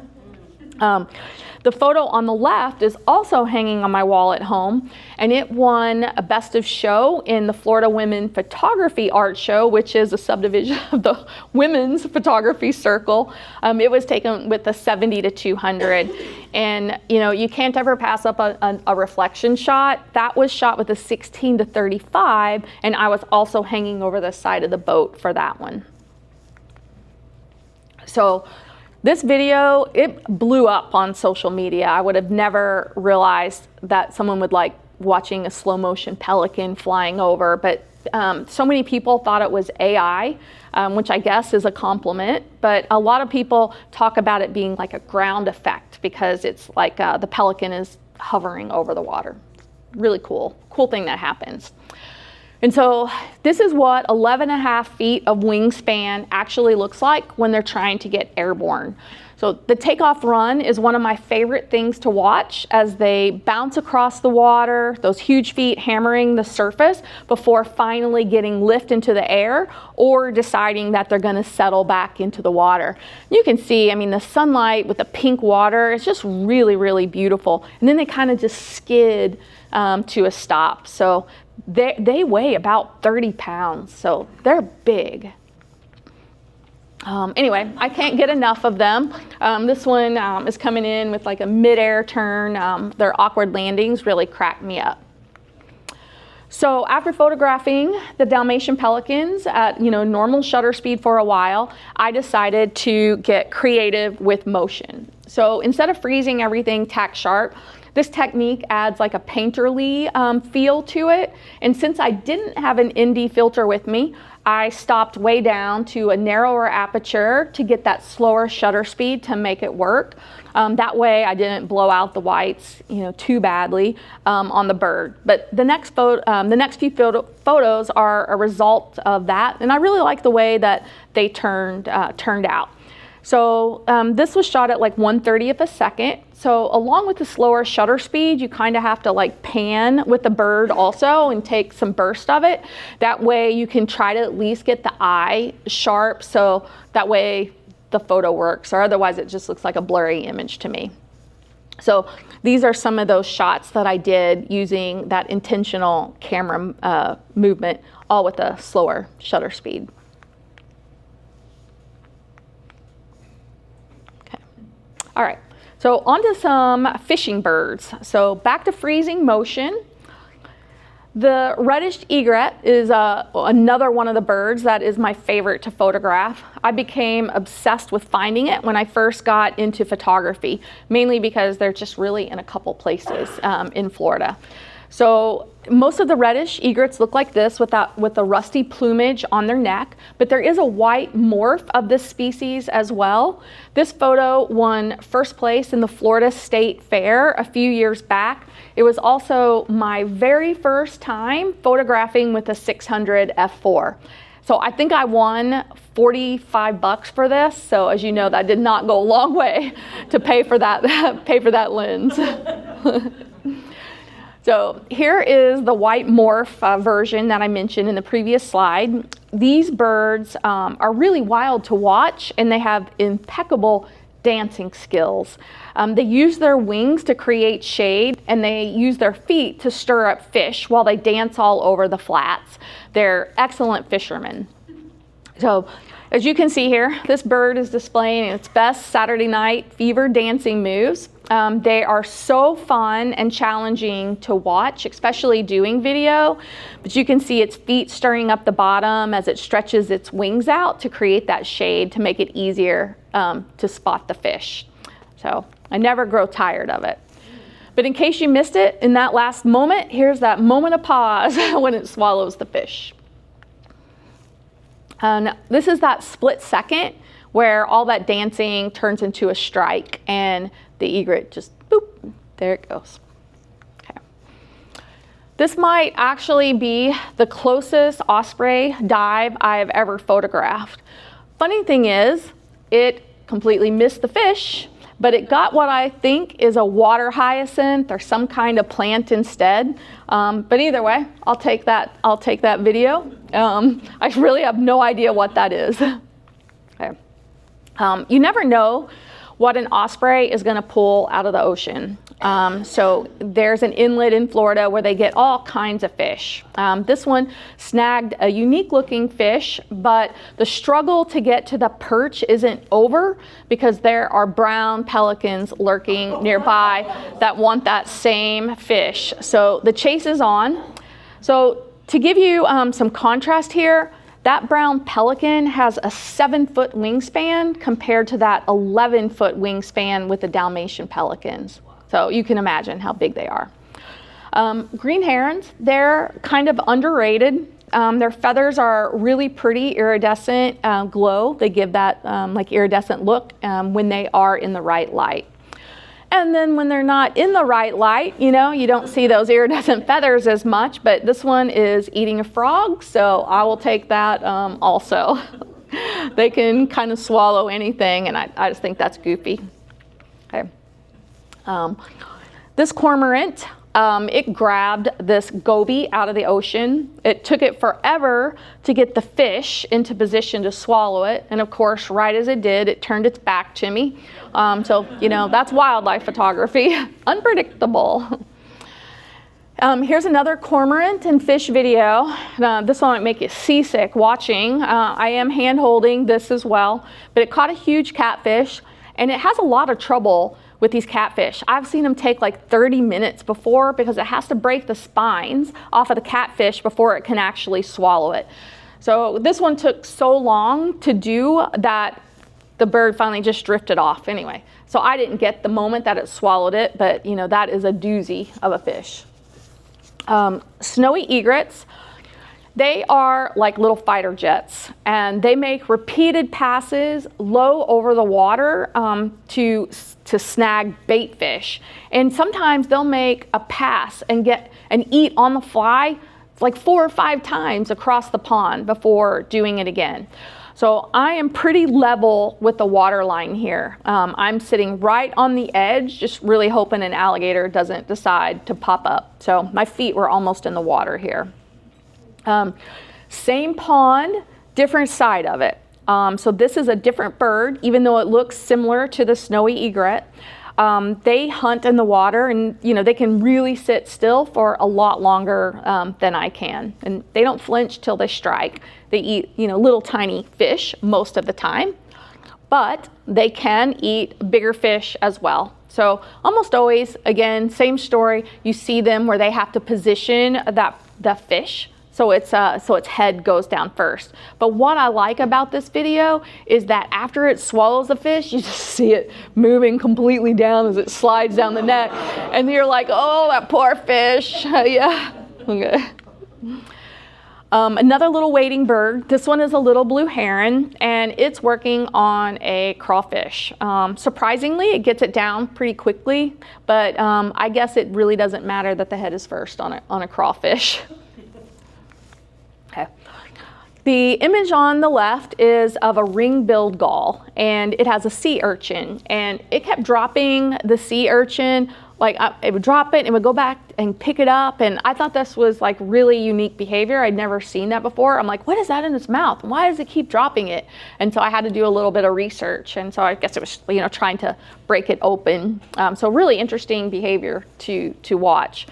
The photo on the left is also hanging on my wall at home, and it won a Best of Show in the Florida Women Photography Art Show, which is a subdivision of the Women's Photography Circle. It was taken with the 70 to 200, and you can't ever pass up a reflection shot. That was shot with a 16 to 35, and I was also hanging over the side of the boat for that one. So this video, it blew up on social media. I would have never realized that someone would like watching a slow motion pelican flying over, but so many people thought it was AI, which I guess is a compliment, but a lot of people talk about it being like a ground effect because it's like the pelican is hovering over the water. Really cool thing that happens. And so this is what 11.5 feet of wingspan actually looks like when they're trying to get airborne. So the takeoff run is one of my favorite things to watch as they bounce across the water, those huge feet hammering the surface before finally getting lift into the air or deciding that they're gonna settle back into the water. You can see, I mean, the sunlight with the pink water, it's just really, really beautiful. And then they kind of just skid to a stop. So they weigh about 30 pounds, so they're big. Anyway, I can't get enough of them. This one is coming in with like a mid-air turn. Their awkward landings really crack me up. So after photographing the Dalmatian pelicans at normal shutter speed for a while, I decided to get creative with motion. So instead of freezing everything tack sharp, this technique adds like a painterly feel to it. And since I didn't have an ND filter with me, I stopped way down to a narrower aperture to get that slower shutter speed to make it work. That way I didn't blow out the whites too badly on the bird. But the next few photos are a result of that. And I really like the way that they turned out. So this was shot at like 1/30th a second. So along with the slower shutter speed, you kind of have to like pan with the bird also and take some burst of it. That way you can try to at least get the eye sharp, so that way the photo works, or otherwise it just looks like a blurry image to me. So these are some of those shots that I did using that intentional camera movement, all with a slower shutter speed. All right, so on to some fishing birds. So back to freezing motion. The reddish egret is another one of the birds that is my favorite to photograph. I became obsessed with finding it when I first got into photography, mainly because they're just really in a couple places in Florida. So most of the reddish egrets look like this with the rusty plumage on their neck, but there is a white morph of this species as well. This photo won first place in the Florida State Fair a few years back. It was also my very first time photographing with a 600 f4. So I think I won $45 for this. So as you know, that did not go a long way to pay for that lens. So here is the white morph version that I mentioned in the previous slide. These birds are really wild to watch, and they have impeccable dancing skills. They use their wings to create shade, and they use their feet to stir up fish while they dance all over the flats. They're excellent fishermen. So as you can see here, this bird is displaying its best Saturday night fever dancing moves. They are so fun and challenging to watch, especially doing video. But you can see its feet stirring up the bottom as it stretches its wings out to create that shade to make it easier to spot the fish. So I never grow tired of it. But in case you missed it, in that last moment, here's that moment of pause when it swallows the fish. And this is that split second where all that dancing turns into a strike and the egret just, boop, there it goes. Okay. This might actually be the closest osprey dive I've ever photographed. Funny thing is, it completely missed the fish, but it got what I think is a water hyacinth or some kind of plant instead. But either way, I'll take that video. I really have no idea what that is. Okay. You never know what an osprey is going to pull out of the ocean. So there's an inlet in Florida where they get all kinds of fish. This one snagged a unique looking fish, but the struggle to get to the perch isn't over because there are brown pelicans lurking nearby that want that same fish. So the chase is on. So to give you some contrast here, that brown pelican has a 7-foot wingspan compared to that 11-foot wingspan with the Dalmatian pelicans. So you can imagine how big they are. Green herons, they're kind of underrated. Their feathers are really pretty iridescent glow. They give that like iridescent look when they are in the right light. And then when they're not in the right light, you know, you don't see those iridescent feathers as much, but this one is eating a frog, so I will take that also. They can kind of swallow anything, and I just think that's goofy. Okay. This cormorant, it grabbed this goby out of the ocean. It took it forever to get the fish into position to swallow it. And of course, right as it did, it turned its back to me. So, you know, that's wildlife photography. Unpredictable. Here's another cormorant and fish video. This one might make you seasick watching. I am hand holding this as well, but it caught a huge catfish, and it has a lot of trouble with these catfish. I've seen them take like 30 minutes before because it has to break the spines off of the catfish before it can actually swallow it. So this one took so long to do that the bird finally just drifted off anyway. So I didn't get the moment that it swallowed it, but you know, that is a doozy of a fish. Snowy egrets, they are like little fighter jets, and they make repeated passes low over the water to snag bait fish. And sometimes they'll make a pass and eat on the fly like 4 or 5 times across the pond before doing it again. So I am pretty level with the water line here. I'm sitting right on the edge, just really hoping an alligator doesn't decide to pop up. So my feet were almost in the water here. Same pond, different side of it. So this is a different bird, even though it looks similar to the snowy egret. They hunt in the water, and you know, they can really sit still for a lot longer than I can. And they don't flinch till they strike. They eat, you know, little tiny fish most of the time, but they can eat bigger fish as well. So almost always, again, same story. You see them where they have to position the fish. So its head goes down first. But what I like about this video is that after it swallows the fish, you just see it moving completely down as it slides down the neck. And you're like, oh, that poor fish. Yeah. Okay. Another little wading bird. This one is a little blue heron, and it's working on a crawfish. Surprisingly, it gets it down pretty quickly, but I guess it really doesn't matter that the head is first on a crawfish. Okay. The image on the left is of a ring-billed gull, and it has a sea urchin, and it kept dropping the sea urchin. Like it would drop it and would go back and pick it up, and I thought this was like really unique behavior. I'd never seen that before. I'm like, what is that in its mouth? Why does it keep dropping it? And so I had to do a little bit of research, and so I guess it was, you know, trying to break it open. So really interesting behavior to watch.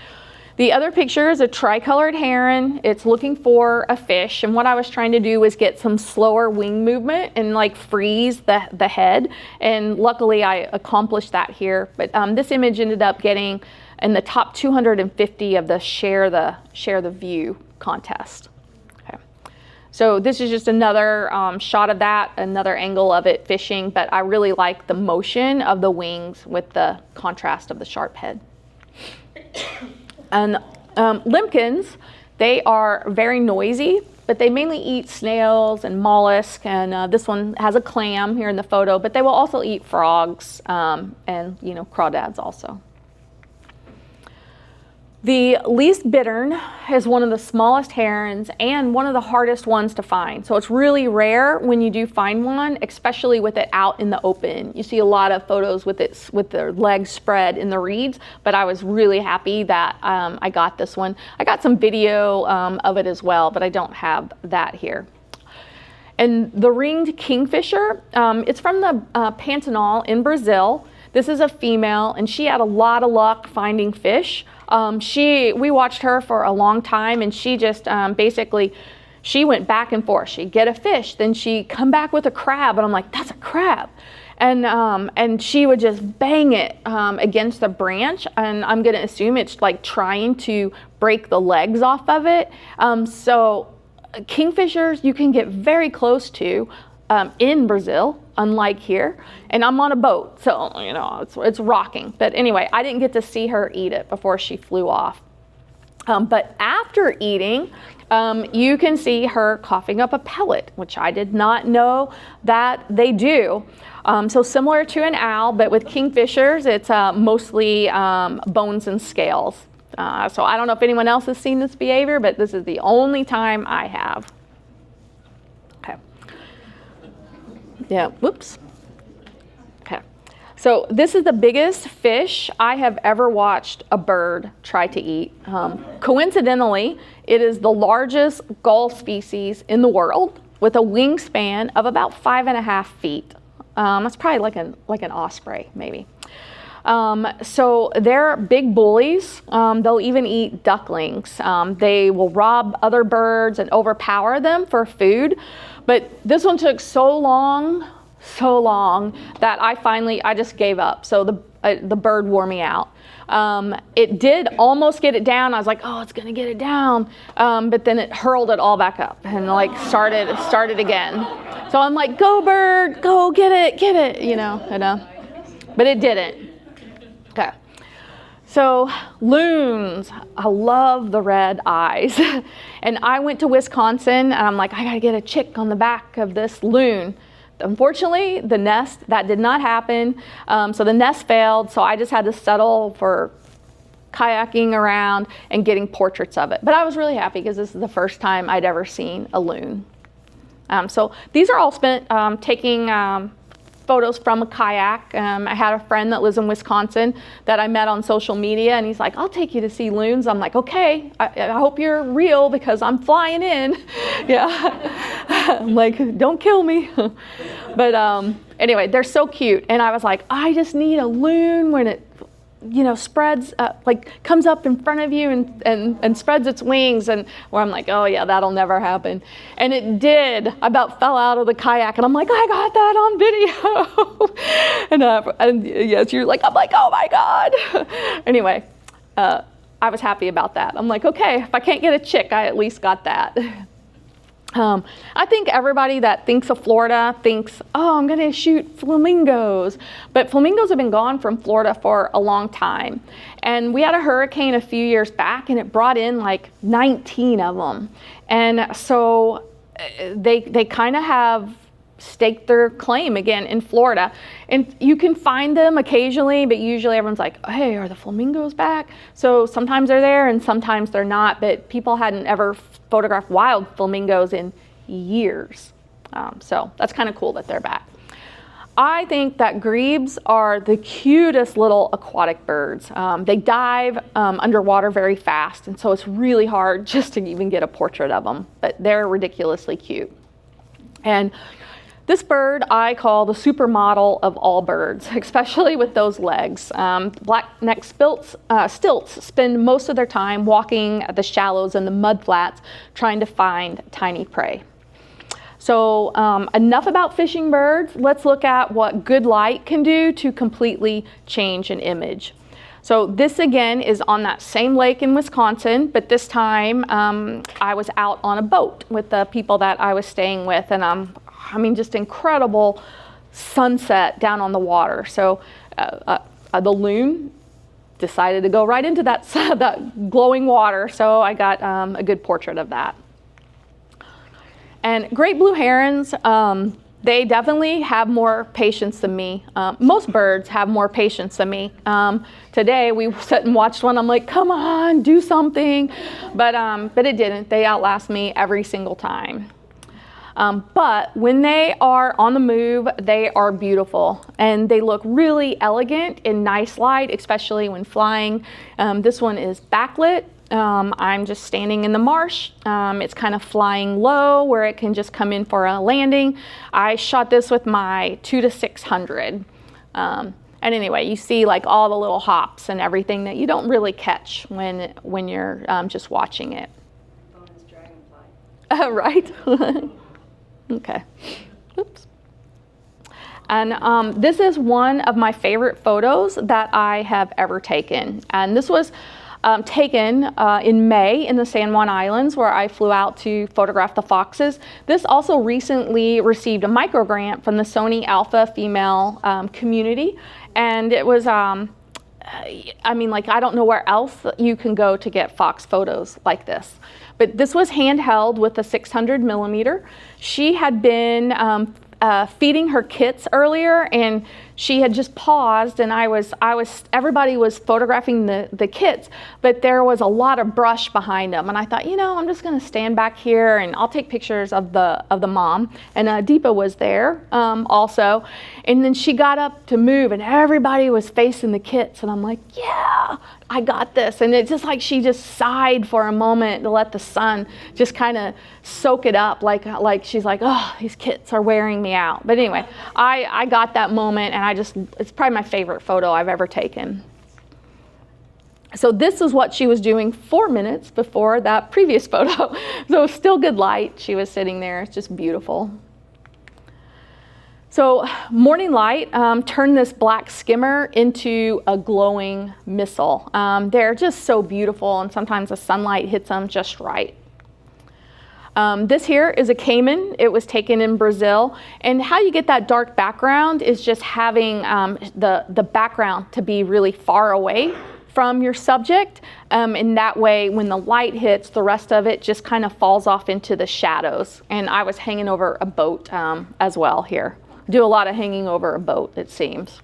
The other picture is a tricolored heron. It's looking for a fish, and what I was trying to do was get some slower wing movement and like freeze the head, and luckily I accomplished that here. But this image ended up getting in the top 250 of the Share the View contest. Okay. So this is just another shot of that, another angle of it fishing, but I really like the motion of the wings with the contrast of the sharp head. And limpkins, they are very noisy, but they mainly eat snails and mollusks, and this one has a clam here in the photo, but they will also eat frogs and, crawdads also. The least bittern is one of the smallest herons and one of the hardest ones to find. So it's really rare when you do find one, especially with it out in the open. You see a lot of photos with their legs spread in the reeds, but I was really happy that I got this one. I got some video of it as well, but I don't have that here. And the ringed kingfisher, it's from the Pantanal in Brazil. This is a female, and she had a lot of luck finding fish. We watched her for a long time, and she just basically, she went back and forth. She'd get a fish, then she'd come back with a crab, and I'm like, that's a crab. And she would just bang it against the branch, and I'm gonna assume it's like trying to break the legs off of it. So kingfishers you can get very close to in Brazil, unlike here, and I'm on a boat, so it's rocking. But anyway, I didn't get to see her eat it before she flew off. But after eating, you can see her coughing up a pellet, which I did not know that they do. So similar to an owl, but with kingfishers, it's mostly bones and scales. So I don't know if anyone else has seen this behavior, but this is the only time I have. Yeah, whoops. Okay. So this is the biggest fish I have ever watched a bird try to eat. Coincidentally, it is the largest gull species in the world with a wingspan of about 5.5 feet. That's probably like an osprey, maybe. So they're big bullies. They'll even eat ducklings. They will rob other birds and overpower them for food. But this one took so long that I just gave up. So the bird wore me out. It did almost get it down. I was like, oh, it's gonna get it down. But then it hurled it all back up and like started again. So I'm like, go bird, go get it, but it didn't. Okay. So loons, I love the red eyes. And I went to Wisconsin, and I'm like, I gotta get a chick on the back of this loon. Unfortunately, the nest, that did not happen. So the nest failed, so I just had to settle for kayaking around and getting portraits of it. But I was really happy because this is the first time I'd ever seen a loon. So these are all spent taking photos from a kayak. I had a friend that lives in Wisconsin that I met on social media, and he's like, I'll take you to see loons. I'm like, okay, I hope you're real because I'm flying in. Yeah. I'm like, don't kill me. But anyway, they're so cute. And I was like, I just need a loon when it spreads, comes up in front of you and spreads its wings, and where I'm like, oh yeah, that'll never happen. And it did. I about fell out of the kayak, and I'm like, I got that on video. and yes, you're like, I'm like, oh my God. Anyway, I was happy about that. I'm like, okay, if I can't get a chick, I at least got that. I think everybody that thinks of Florida thinks, oh, I'm going to shoot flamingos. But flamingos have been gone from Florida for a long time. And we had a hurricane a few years back, and it brought in like 19 of them. And so they kind of have staked their claim again in Florida. And you can find them occasionally, but usually everyone's like, hey, are the flamingos back? So sometimes they're there and sometimes they're not, but people hadn't ever photographed wild flamingos in years. So that's kind of cool that they're back. I think that grebes are the cutest little aquatic birds. They dive underwater very fast, and so it's really hard just to even get a portrait of them, but they're ridiculously cute. And This bird I call the supermodel of all birds, especially with those legs. Black-necked stilts spend most of their time walking the shallows and the mud flats trying to find tiny prey. So enough about fishing birds. Let's look at what good light can do to completely change an image. So this again is on that same lake in Wisconsin, but this time I was out on a boat with the people that I was staying with, and I mean, just incredible sunset down on the water. So the loon decided to go right into that glowing water, so I got a good portrait of that. And great blue herons, they definitely have more patience than me. Most birds have more patience than me. Today we sat and watched one. I'm like, come on, do something. But it didn't. They outlast me every single time. But when they are on the move, they are beautiful. And they look really elegant in nice light, especially when flying. This one is backlit. I'm just standing in the marsh. It's kind of flying low where it can just come in for a landing. I shot this with my 2 to 600. And anyway, you see like all the little hops and everything that you don't really catch when you're just watching it. Bonus dragonfly. Right? Okay. Oops. And this is one of my favorite photos that I have ever taken. And this was taken in May in the San Juan Islands, where I flew out to photograph the foxes. This also recently received a micro grant from the Sony Alpha female community. And it was, I mean, like, I don't know where else you can go to get fox photos like this. But this was handheld with a 600 millimeter. She had been feeding her kits earlier, and she had just paused, and everybody was photographing the kits, but there was a lot of brush behind them, and I thought, you know, I'm just gonna stand back here and I'll take pictures of the mom. And Deepa was there also, and then she got up to move, and everybody was facing the kits, and I'm like, yeah, I got this. And it's just like she just sighed for a moment to let the sun just kind of soak it up, like she's like, oh, these kits are wearing me out. But anyway, I got that moment, and it's probably my favorite photo I've ever taken. So this is what she was doing 4 minutes before that previous photo. So still good light. She was sitting there. It's just beautiful. So morning light turned this black skimmer into a glowing missile. They're just so beautiful, and sometimes the sunlight hits them just right. This here is a caiman. It was taken in Brazil. And how you get that dark background is just having the background to be really far away from your subject. And that way, when the light hits, the rest of it just kind of falls off into the shadows. And I was hanging over a boat as well here. Do a lot of hanging over a boat, it seems.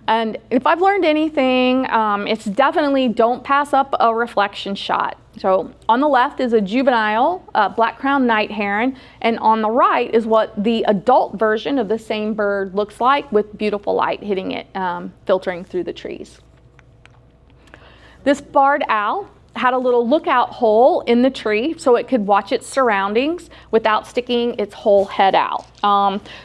And if I've learned anything, it's definitely don't pass up a reflection shot. So on the left is a juvenile black-crowned night heron, and on the right is what the adult version of the same bird looks like, with beautiful light hitting it, filtering through the trees. This barred owl had a little lookout hole in the tree so it could watch its surroundings without sticking its whole head out.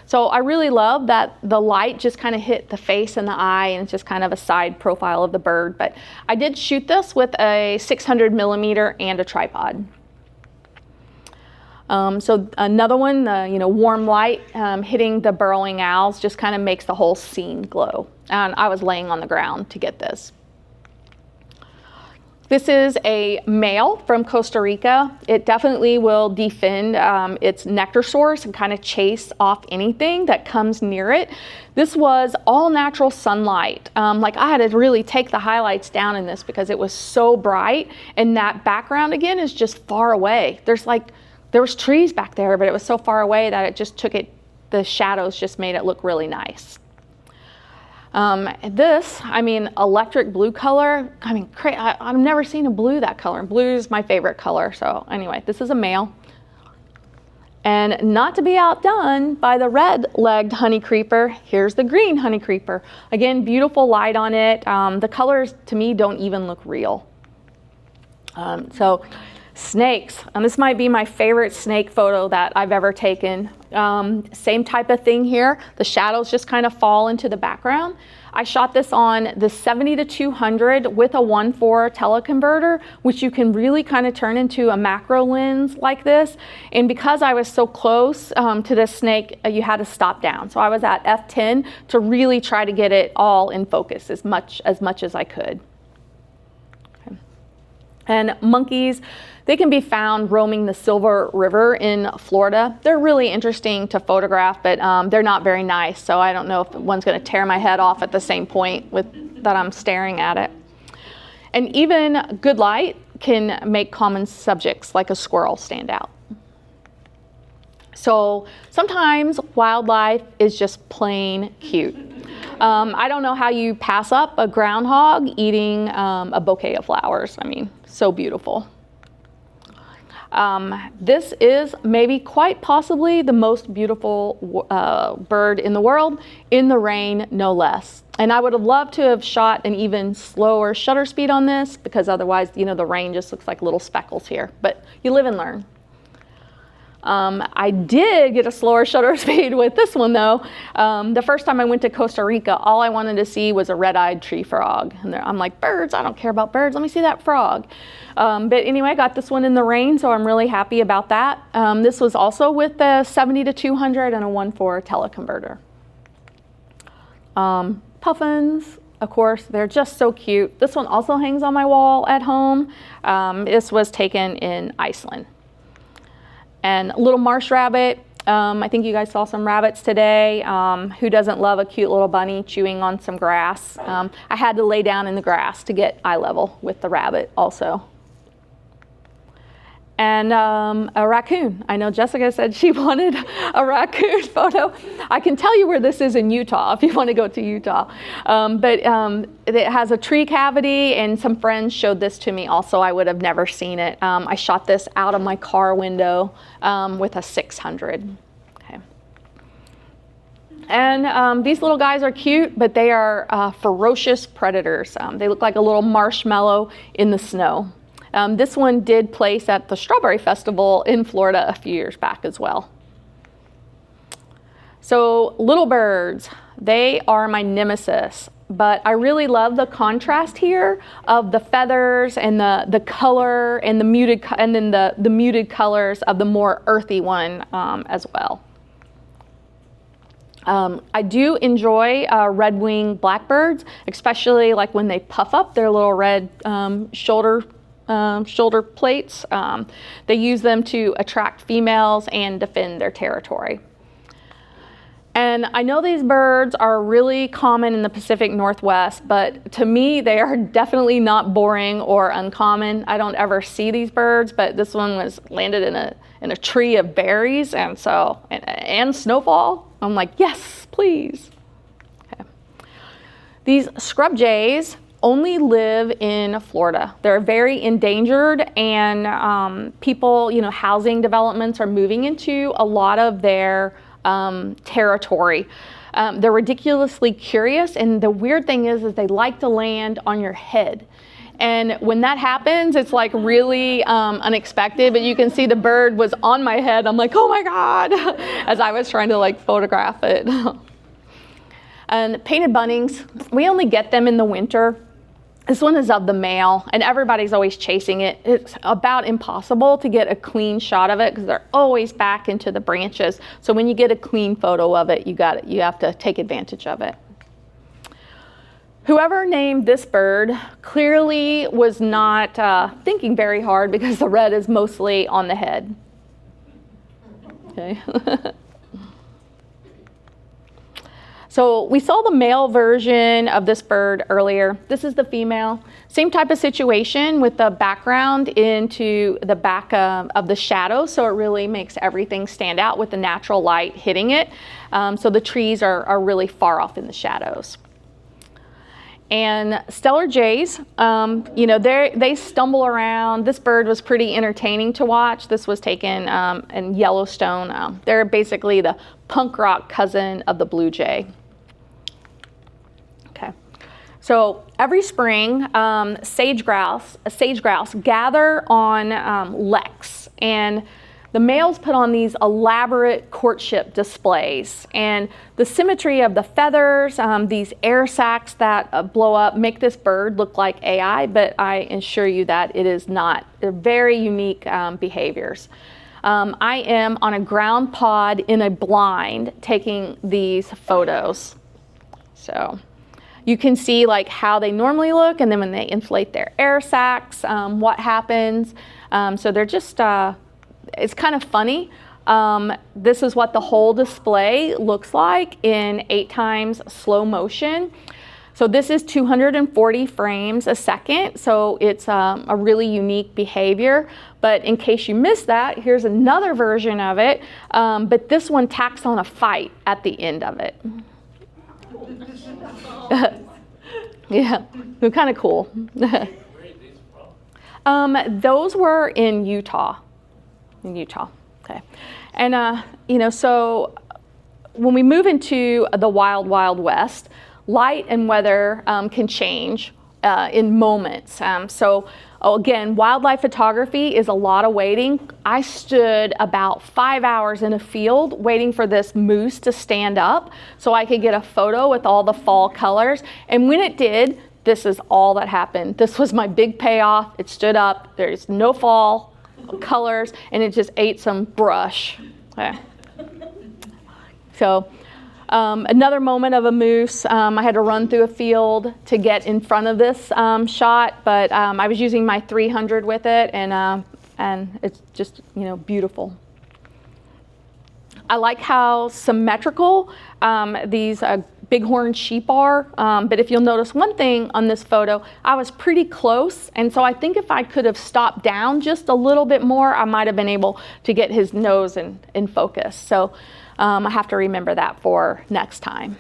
So I really love that the light just kind of hit the face and the eye, and it's just kind of a side profile of the bird. But I did shoot this with a 600 millimeter and a tripod. So another one, warm light hitting the burrowing owls just kind of makes the whole scene glow. And I was laying on the ground to get this. This is a male from Costa Rica. It definitely will defend its nectar source and kind of chase off anything that comes near it. This was all natural sunlight. Like, I had to really take the highlights down in this because it was so bright, and that background again is just far away. There was trees back there, but it was so far away that it just took it, the shadows just made it look really nice. This, electric blue color, I've never seen a blue that color. Blue is my favorite color. So anyway, this is a male. And not to be outdone by the red-legged honey creeper, here's the green honey creeper. Again, beautiful light on it. The colors to me don't even look real. So Snakes, and this might be my favorite snake photo that I've ever taken. Same type of thing here. The shadows just kind of fall into the background. I shot this on the 70-200 with a 1.4 teleconverter, which you can really kind of turn into a macro lens like this. And because I was so close to this snake, you had to stop down. So I was at f10 to really try to get it all in focus as much as I could. Okay. And monkeys, they can be found roaming the Silver River in Florida. They're really interesting to photograph, but they're not very nice. So I don't know if one's going to tear my head off at the same point that I'm staring at it. And even good light can make common subjects like a squirrel stand out. So sometimes wildlife is just plain cute. I don't know how you pass up a groundhog eating a bouquet of flowers. I mean, so beautiful. This is maybe quite possibly the most beautiful bird in the world, in the rain, no less. And I would have loved to have shot an even slower shutter speed on this, because otherwise, you know, the rain just looks like little speckles here. But you live and learn. I did get a slower shutter speed with this one though. The first time I went to Costa Rica, all I wanted to see was a red-eyed tree frog. And I'm like, birds, I don't care about birds, let me see that frog. But anyway, I got this one in the rain, so I'm really happy about that. This was also with the 70-200 and a 1.4 teleconverter. Puffins, of course, they're just so cute. This one also hangs on my wall at home. This was taken in Iceland. And little marsh rabbit, I think you guys saw some rabbits today. Who doesn't love a cute little bunny chewing on some grass? I had to lay down in the grass to get eye level with the rabbit also. And a raccoon. I know Jessica said she wanted a raccoon photo. I can tell you where this is in Utah if you want to go to Utah. But it has a tree cavity, and some friends showed this to me also. I would have never seen it. I shot this out of my car window with a 600. Okay. And these little guys are cute, but they are ferocious predators. They look like a little marshmallow in the snow. This one did place at the Strawberry Festival in Florida a few years back as well. So little birds, they are my nemesis, but I really love the contrast here of the feathers and the color and the muted, and then the muted colors of the more earthy one as well. I do enjoy red-winged blackbirds, especially like when they puff up their little red shoulder plates. They use them to attract females and defend their territory. And I know these birds are really common in the Pacific Northwest, but to me, they are definitely not boring or uncommon. I don't ever see these birds, but this one was landed in a tree of berries, and snowfall. I'm like, yes, please. Okay. These scrub jays only live in Florida. They're very endangered, and people, you know, housing developments are moving into a lot of their territory. They're ridiculously curious, and the weird thing is they like to land on your head. And when that happens, it's like really unexpected, but you can see the bird was on my head. I'm like, oh my God, as I was trying to like photograph it. And painted buntings, we only get them in the winter. This one is of the male, and everybody's always chasing it. It's about impossible to get a clean shot of it because they're always back into the branches. So when you get a clean photo of it, you have to take advantage of it. Whoever named this bird clearly was not thinking very hard, because the red is mostly on the head. Okay. So we saw the male version of this bird earlier. This is the female. Same type of situation with the background into the back of the shadow, so it really makes everything stand out with the natural light hitting it. So the trees are really far off in the shadows. And Stellar jays, you know, they stumble around. This bird was pretty entertaining to watch. This was taken in Yellowstone. They're basically the punk rock cousin of the blue jay. Okay. So every spring, sage grouse gather on leks, and the males put on these elaborate courtship displays. And the symmetry of the feathers, these air sacs that blow up, make this bird look like AI, but I assure you that it is not. They're very unique behaviors. I am on a ground pod in a blind taking these photos. So you can see like how they normally look, and then when they inflate their air sacs, what happens. So they're just, it's kind of funny. This is what the whole display looks like in 8x slow motion. So this is 240 frames a second, so it's a really unique behavior. But in case you missed that, here's another version of it, but this one tacks on a fight at the end of it. Yeah, they're kind of cool. Those were in Utah. Okay. And, you know, so when we move into the wild, wild west, light and weather can change in moments. So again, wildlife photography is a lot of waiting. I stood about 5 hours in a field waiting for this moose to stand up so I could get a photo with all the fall colors. And when it did, this is all that happened. This was my big payoff. It stood up. There's no fall colors, and it just ate some brush. Okay. So another moment of a moose, I had to run through a field to get in front of this shot, but I was using my 300 with it, and it's just, you know, beautiful. I like how symmetrical these bighorn sheep are, but if you'll notice one thing on this photo, I was pretty close, and so I think if I could have stopped down just a little bit more, I might have been able to get his nose in focus. So I have to remember that for next time.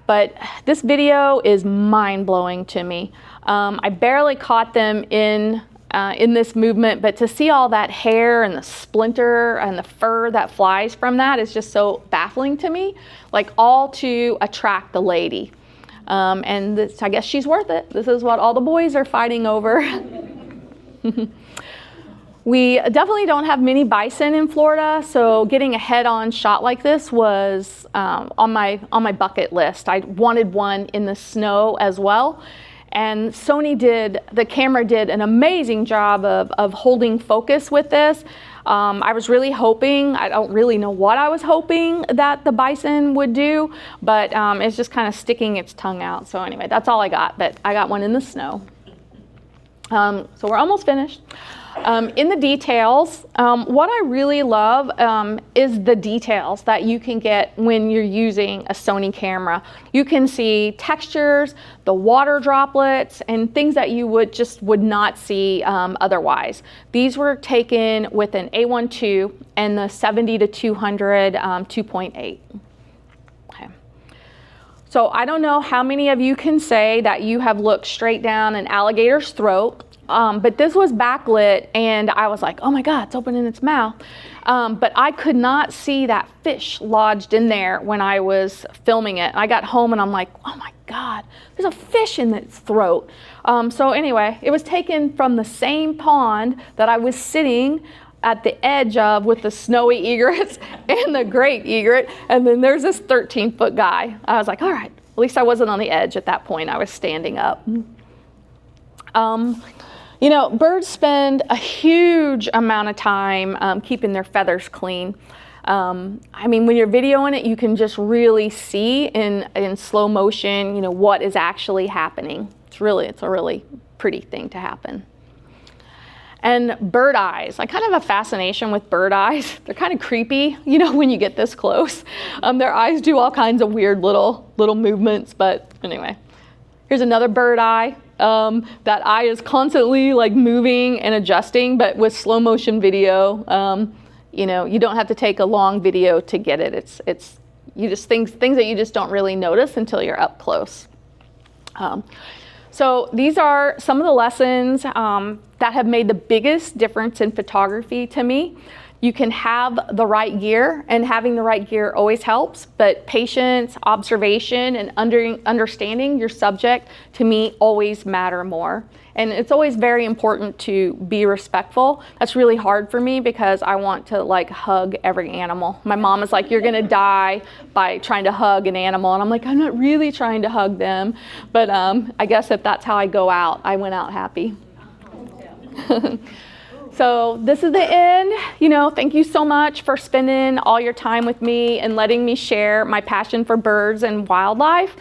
But this video is mind-blowing to me. I barely caught them in this movement, but to see all that hair and the splinter and the fur that flies from that is just so baffling to me, like all to attract the lady. And this, I guess she's worth it. This is what all the boys are fighting over. We definitely don't have many bison in Florida, so getting a head-on shot like this was on my bucket list. I wanted one in the snow as well. And the camera did an amazing job of holding focus with this. I was really hoping, I don't really know what I was hoping that the bison would do, but it's just kind of sticking its tongue out. So anyway, that's all I got, but I got one in the snow. So we're almost finished. In the details, what I really love is the details that you can get when you're using a Sony camera. You can see textures, the water droplets, and things that you would not see otherwise. These were taken with an A1 II and the 70-200 2.8. Okay. So I don't know how many of you can say that you have looked straight down an alligator's throat. But this was backlit, and I was like, oh my God, it's opening its mouth. But I could not see that fish lodged in there when I was filming it. I got home and I'm like, oh my God, there's a fish in its throat. So anyway, it was taken from the same pond that I was sitting at the edge of with the snowy egrets and the great egret. And then there's this 13-foot guy. I was like, all right, at least I wasn't on the edge at that point. I was standing up. You know, birds spend a huge amount of time keeping their feathers clean. I mean, when you're videoing it, you can just really see in slow motion, you know, what is actually happening. It's a really pretty thing to happen. And bird eyes. I kind of have a fascination with bird eyes. They're kind of creepy, you know, when you get this close. Their eyes do all kinds of weird little movements, but anyway. Here's another bird eye. That eye is constantly like moving and adjusting, but with slow motion video, you know, you don't have to take a long video to get it. It's you just things that you just don't really notice until you're up close. So these are some of the lessons that have made the biggest difference in photography to me. You can have the right gear, and having the right gear always helps, but patience, observation, and understanding your subject, to me, always matter more. And it's always very important to be respectful. That's really hard for me because I want to like hug every animal. My mom is like, you're gonna die by trying to hug an animal. And I'm like, I'm not really trying to hug them. But I guess if that's how I go out, I went out happy. So this is the end. Thank you so much for spending all your time with me and letting me share my passion for birds and wildlife.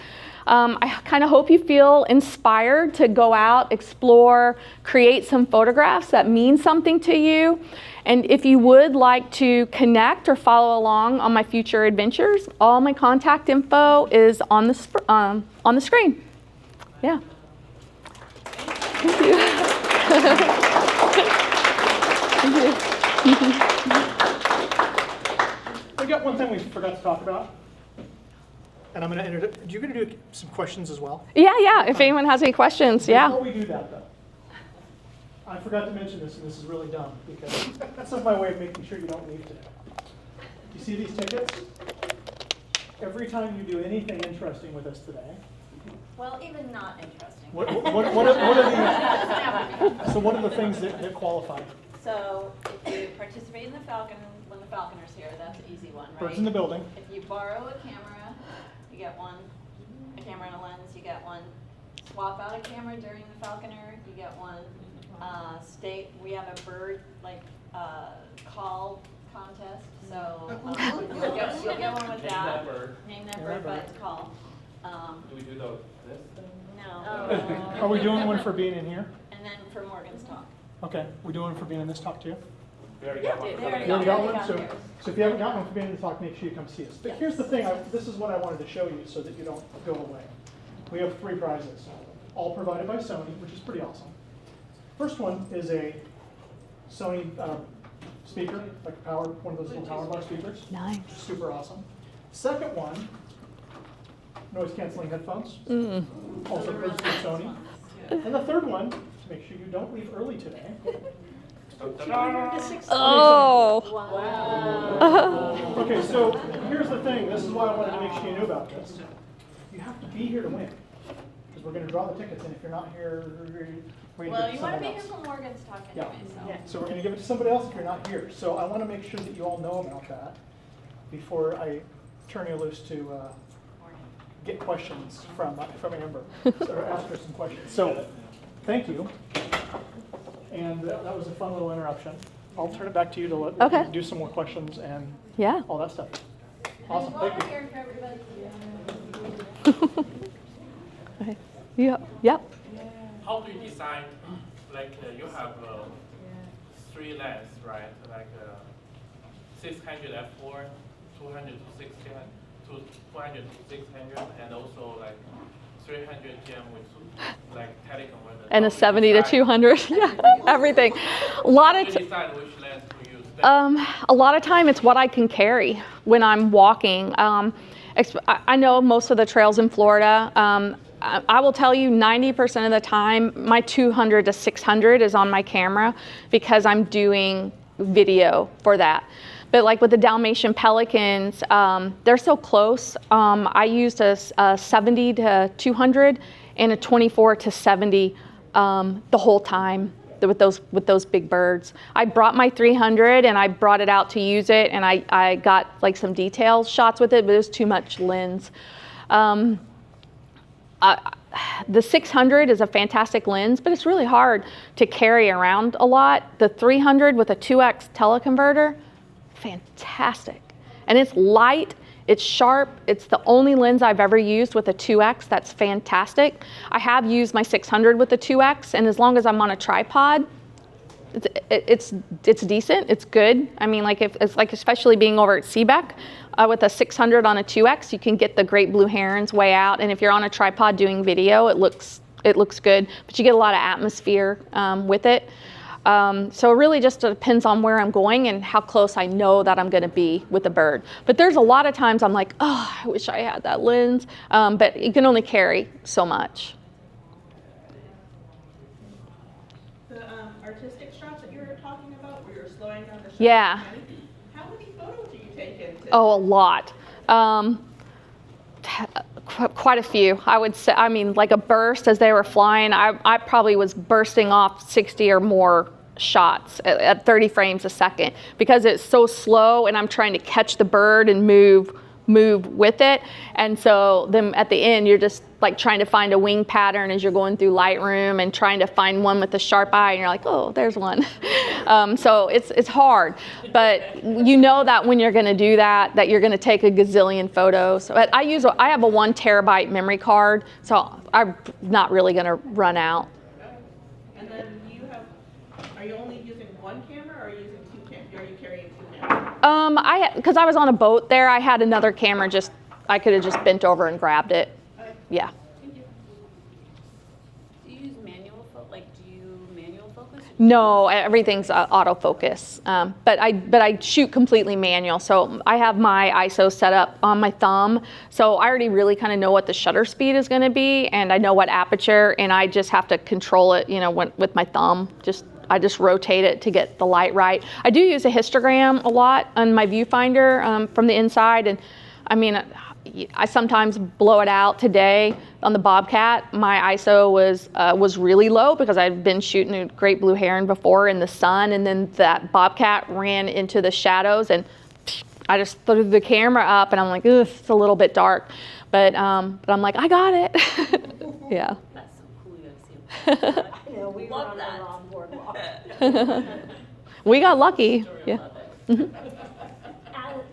I kind of hope you feel inspired to go out, explore, create some photographs that mean something to you. And if you would like to connect or follow along on my future adventures, all my contact info is on the screen. Yeah. Thank you. We got one thing we forgot to talk about, and I'm going to introduce. You're going to do some questions as well. Yeah. If anyone has any questions, yeah. Before we do that, though, I forgot to mention this, and this is really dumb because that's not my way of making sure you don't leave today. You see these tickets? Every time you do anything interesting with us today. Well, even not interesting. What are the things that qualify? So if you participate in the Falcon, when the Falconer's here, that's an easy one, right? Birds in the building. If you borrow a camera, you get one. A camera and a lens, you get one. Swap out a camera during the Falconer, you get one. We have a bird call contest, so you'll get one with that. Name that bird by its call. Do we do this thing? No. Are we doing one for being in here? And then for Morgan's talk. Okay, we doing one for being in this talk too? We already got one. You already got one? So if you haven't got one for being in the talk, make sure you come see us. But here's the thing, this is what I wanted to show you so that you don't go away. We have 3 prizes, all provided by Sony, which is pretty awesome. First one is a Sony speaker, like one of those little power bar speakers. Nice. Super awesome. Second one, noise canceling headphones, also purchased by Sony. And the third one, to make sure you don't leave early today. Oh. Wow. Okay, so here's the thing. This is why I wanted to make sure you knew about this. You have to be here to win, because we're going to draw the tickets, and if you're not here, we're going to give it Well, to you want to someone be here else. for Morgan's talk anyway, so. So we're going to give it to somebody else if you're not here. So I want to make sure that you all know about that before I turn you loose to get questions from Amber, or ask her some questions. So thank you. And that was a fun little interruption. I'll turn it back to you to let Okay. you do some more questions and Yeah. all that stuff. Awesome, thank you. Here for everybody. Okay. Yep. How do you decide, you have 3 lens, right? 600 f4, 200 to 600, 200 to 600, and also 300 gem with teleconverter. And a 70 to 200. Yeah. Everything. A lot How of. do you decide which lens to use? A lot of time it's what I can carry when I'm walking. I know most of the trails in Florida. I will tell you 90% of the time my 200 to 600 is on my camera because I'm doing video for that. But like with the Dalmatian pelicans, they're so close. I used a 70 to 200 and a 24 to 70 the whole time with those big birds. I brought my 300 and I brought it out to use it, and I got like some detail shots with it, but it was too much lens. The 600 is a fantastic lens, but it's really hard to carry around a lot. The 300 with a 2x teleconverter, fantastic. And it's light, it's sharp, it's the only lens I've ever used with a 2x that's fantastic. I have used my 600 with the 2x, and as long as I'm on a tripod, it's decent, it's good. I mean, especially being over at Seebeck, with a 600 on a 2x, you can get the great blue herons way out, and if you're on a tripod doing video, it looks good, but you get a lot of atmosphere with it. So it really just depends on where I'm going and how close I know that I'm going to be with the bird. But there's a lot of times I'm like, oh, I wish I had that lens, but you can only carry so much. The artistic shots that you were talking about, where you're slowing down the shot. Yeah. Oh, a lot. Quite a few. I would say, I mean, like a burst as they were flying, I probably was bursting off 60 or more shots at 30 frames a second because it's so slow and I'm trying to catch the bird and move with it. And so then at the end, you're just like trying to find a wing pattern as you're going through Lightroom and trying to find one with a sharp eye, and you're like, oh, there's one. So it's hard, but you know that when you're going to do that you're going to take a gazillion photos. But I have a 1 terabyte memory card, so I'm not really going to run out. And then are you only using one camera, or are you using two cameras? Are you carrying two cameras? Because I was on a boat there, I had another camera. I could have just bent over and grabbed it. Yeah. Thank you. Do you use manual focus? No, everything's autofocus. But I shoot completely manual. So I have my ISO set up on my thumb. So I already really kind of know what the shutter speed is going to be, and I know what aperture, and I just have to control it, with my thumb. I just rotate it to get the light right. I do use a histogram a lot on my viewfinder from the inside, and I mean, I sometimes blow it out. Today on the Bobcat, my ISO was really low because I'd been shooting a great blue heron before in the sun, and then that Bobcat ran into the shadows, and I just threw the camera up, and I'm like, ugh, it's a little bit dark, but I'm like, I got it. Yeah. That's so cool. You gotta see it. I know, we were Love on that. the wrong boardwalk. We got lucky. Yeah. Al,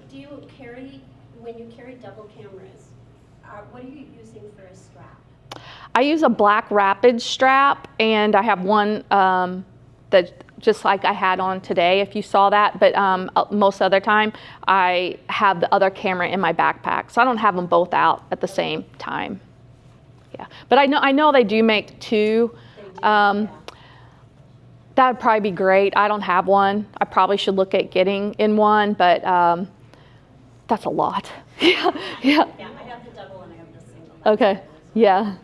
when you carry double cameras, what are you using for a strap? I use a black Rapid strap, and I have one that just like I had on today, if you saw that, but most other time I have the other camera in my backpack, so I don't have them both out at the same time. Yeah, but I know they do make two. Yeah. That would probably be great. I don't have one. I probably should look at getting in one, but that's a lot. Yeah. Yeah, I have the double and I have the single. Okay. Yeah.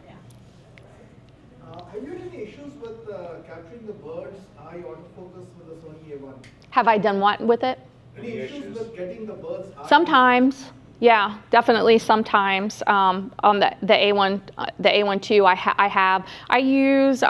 Have you had any issues with capturing the bird's eye autofocus with the Sony A1? Have I done what with it? Any issues with getting the bird's eye? Sometimes. Yeah, definitely sometimes. On the A1, the A1 II, I use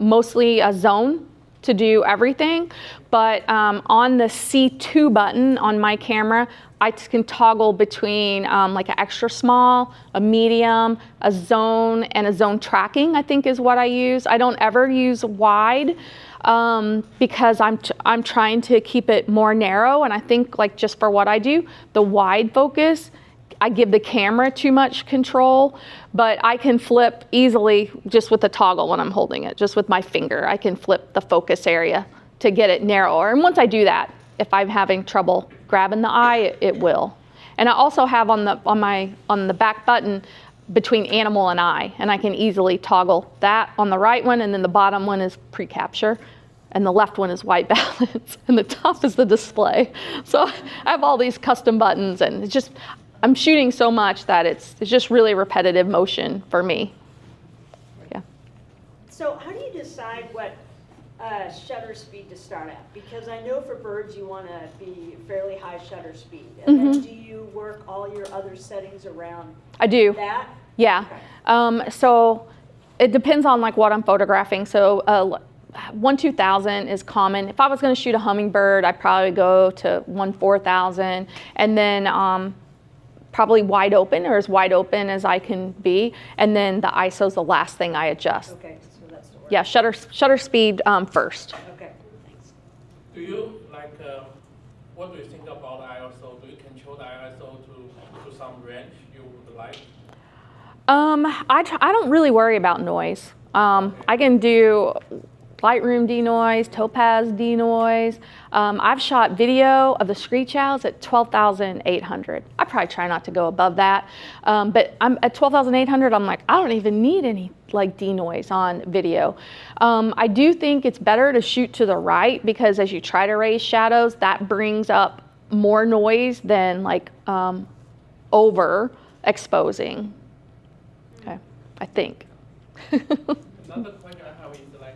mostly a zone to do everything, but on the C2 button on my camera, I can toggle between like an extra small, a medium, a zone, and a zone tracking, I think is what I use. I don't ever use wide because I'm trying to keep it more narrow, and I think like just for what I do, the wide focus, I give the camera too much control, but I can flip easily just with the toggle when I'm holding it, just with my finger. I can flip the focus area to get it narrower. And once I do that, if I'm having trouble grabbing the eye, it will. And I also have on the back button between animal and eye, and I can easily toggle that on the right one, and then the bottom one is pre-capture, and the left one is white balance, and the top is the display. So I have all these custom buttons, and it's just, I'm shooting so much that it's just really repetitive motion for me. Yeah. So how do you decide what shutter speed to start at? Because I know for birds you want to be fairly high shutter speed. And then do you work all your other settings around I do. that? Yeah. Okay. So it depends on like what I'm photographing. So 1/2000 is common. If I was going to shoot a hummingbird, I'd probably go to 1/4000, and then probably wide open, or as wide open as I can be, and then the ISO is the last thing I adjust. Okay, so that's the word. Yeah, shutter speed first. Okay, thanks. Do you what do you think about ISO? Do you control the ISO to some range you would like? I don't really worry about noise. I can do Lightroom denoise, Topaz denoise. I've shot video of the screech owls at 12,800. I probably try not to go above that, but I'm at 12,800. I'm like, I don't even need any like denoise on video. I do think it's better to shoot to the right, because as you try to raise shadows, that brings up more noise than like over exposing. Okay, I think. Another question I have is like,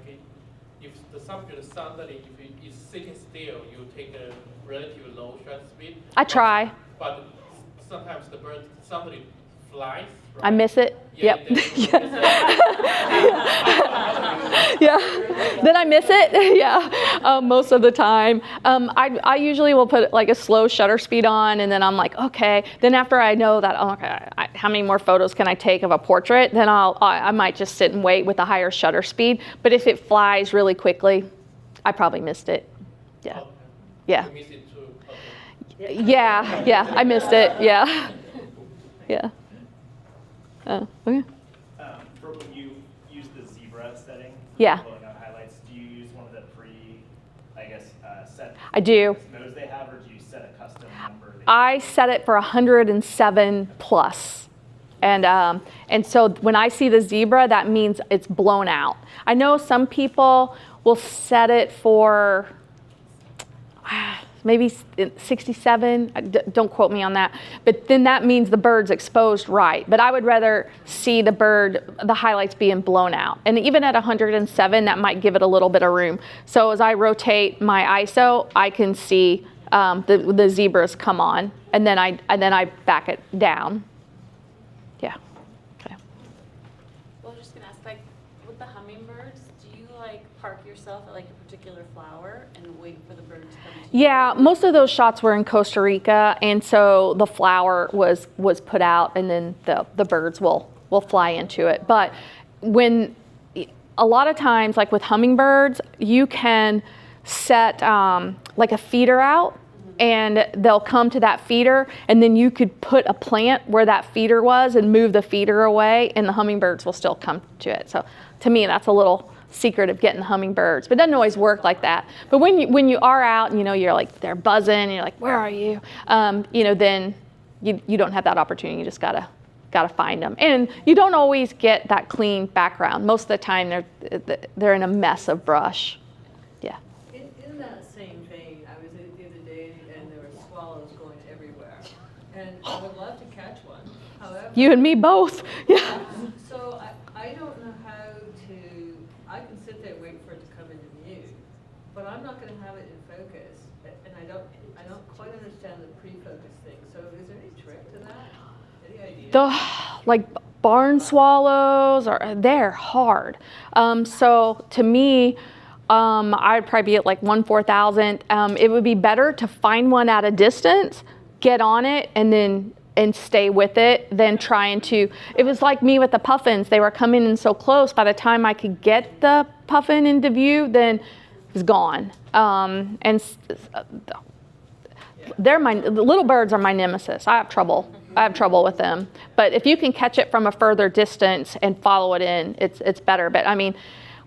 if the subject suddenly, if it is sitting still, you take a relatively low shutter speed. I try. but sometimes the bird, somebody flies. I miss it. Yeah, Yep. then you miss it. Yeah. Then I miss it. Yeah. Most of the time. I usually will put like a slow shutter speed on, and then I'm like, okay. Then after I know that, oh, okay, how many more photos can I take of a portrait? Then I might just sit and wait with a higher shutter speed. But if it flies really quickly, I probably missed it. Yeah. Okay. Yeah. You miss it too. Okay. Yeah. Yeah. I missed it. Yeah. Yeah. Oh, okay. For when you use the zebra setting, Yeah. blowing out highlights, do you use one of the set I do. modes they have, or do you set a custom number? I set it for 107 plus. And so when I see the zebra, that means it's blown out. I know some people will set it for maybe 67, don't quote me on that, but then that means the bird's exposed right. But I would rather see the highlights being blown out. And even at 107, that might give it a little bit of room. So as I rotate my ISO, I can see the zebras come on, and then I back it down. Yeah. Okay. Well, I was just gonna ask, like, with the hummingbirds, do you like park yourself at like a particular flower and wait for the bird to come to you? Yeah, most of those shots were in Costa Rica, and so the flower was put out, and then the birds will fly into it. But when a lot of times, like with hummingbirds, you can set like a feeder out, and they'll come to that feeder, and then you could put a plant where that feeder was and move the feeder away, and the hummingbirds will still come to it. So to me, that's a little secret of getting the hummingbirds, but it doesn't always work like that. But when you are out, you're like, they're buzzing, and you're like, where are you? Then you don't have that opportunity. You just gotta find them, and you don't always get that clean background. Most of the time, they're in a mess of brush. Yeah. In that same vein, I was in the other day, and there were swallows going everywhere, and I would love to catch one. However, You and me both. Yeah. so I don't know how to. I can sit there and wait for it to come into view, but I'm not going to have it in focus, and I don't quite understand the pre-focus thing. So is there any trick to that? Any idea? Like barn swallows, they're hard. So to me, I'd probably be at like 1/4000. It would be better to find one at a distance, get on it, and stay with it than trying to. It was like me with the puffins. They were coming in so close. By the time I could get the puffin into view, then it was gone. The little birds are my nemesis. I have trouble with them. But if you can catch it from a further distance and follow it in, it's better. But I mean,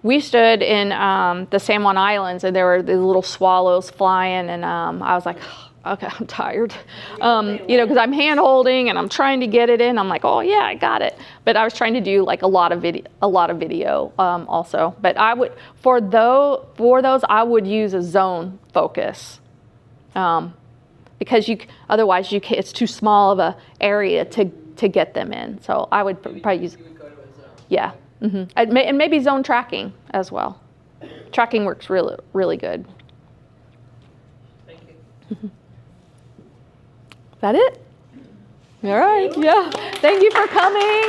we stood in the San Juan Islands, and there were the little swallows flying, and I was like, okay, I'm tired, because I'm hand holding and I'm trying to get it in. I'm like, oh yeah, I got it. But I was trying to do like a lot of video also. But I would for those I would use a zone focus, because otherwise it's too small of a area to get them in. So I would probably use. You would go to a zone. Yeah, and maybe zone tracking as well. Tracking works really really good. Thank you. Is that it? All right. Yeah. Thank you for coming.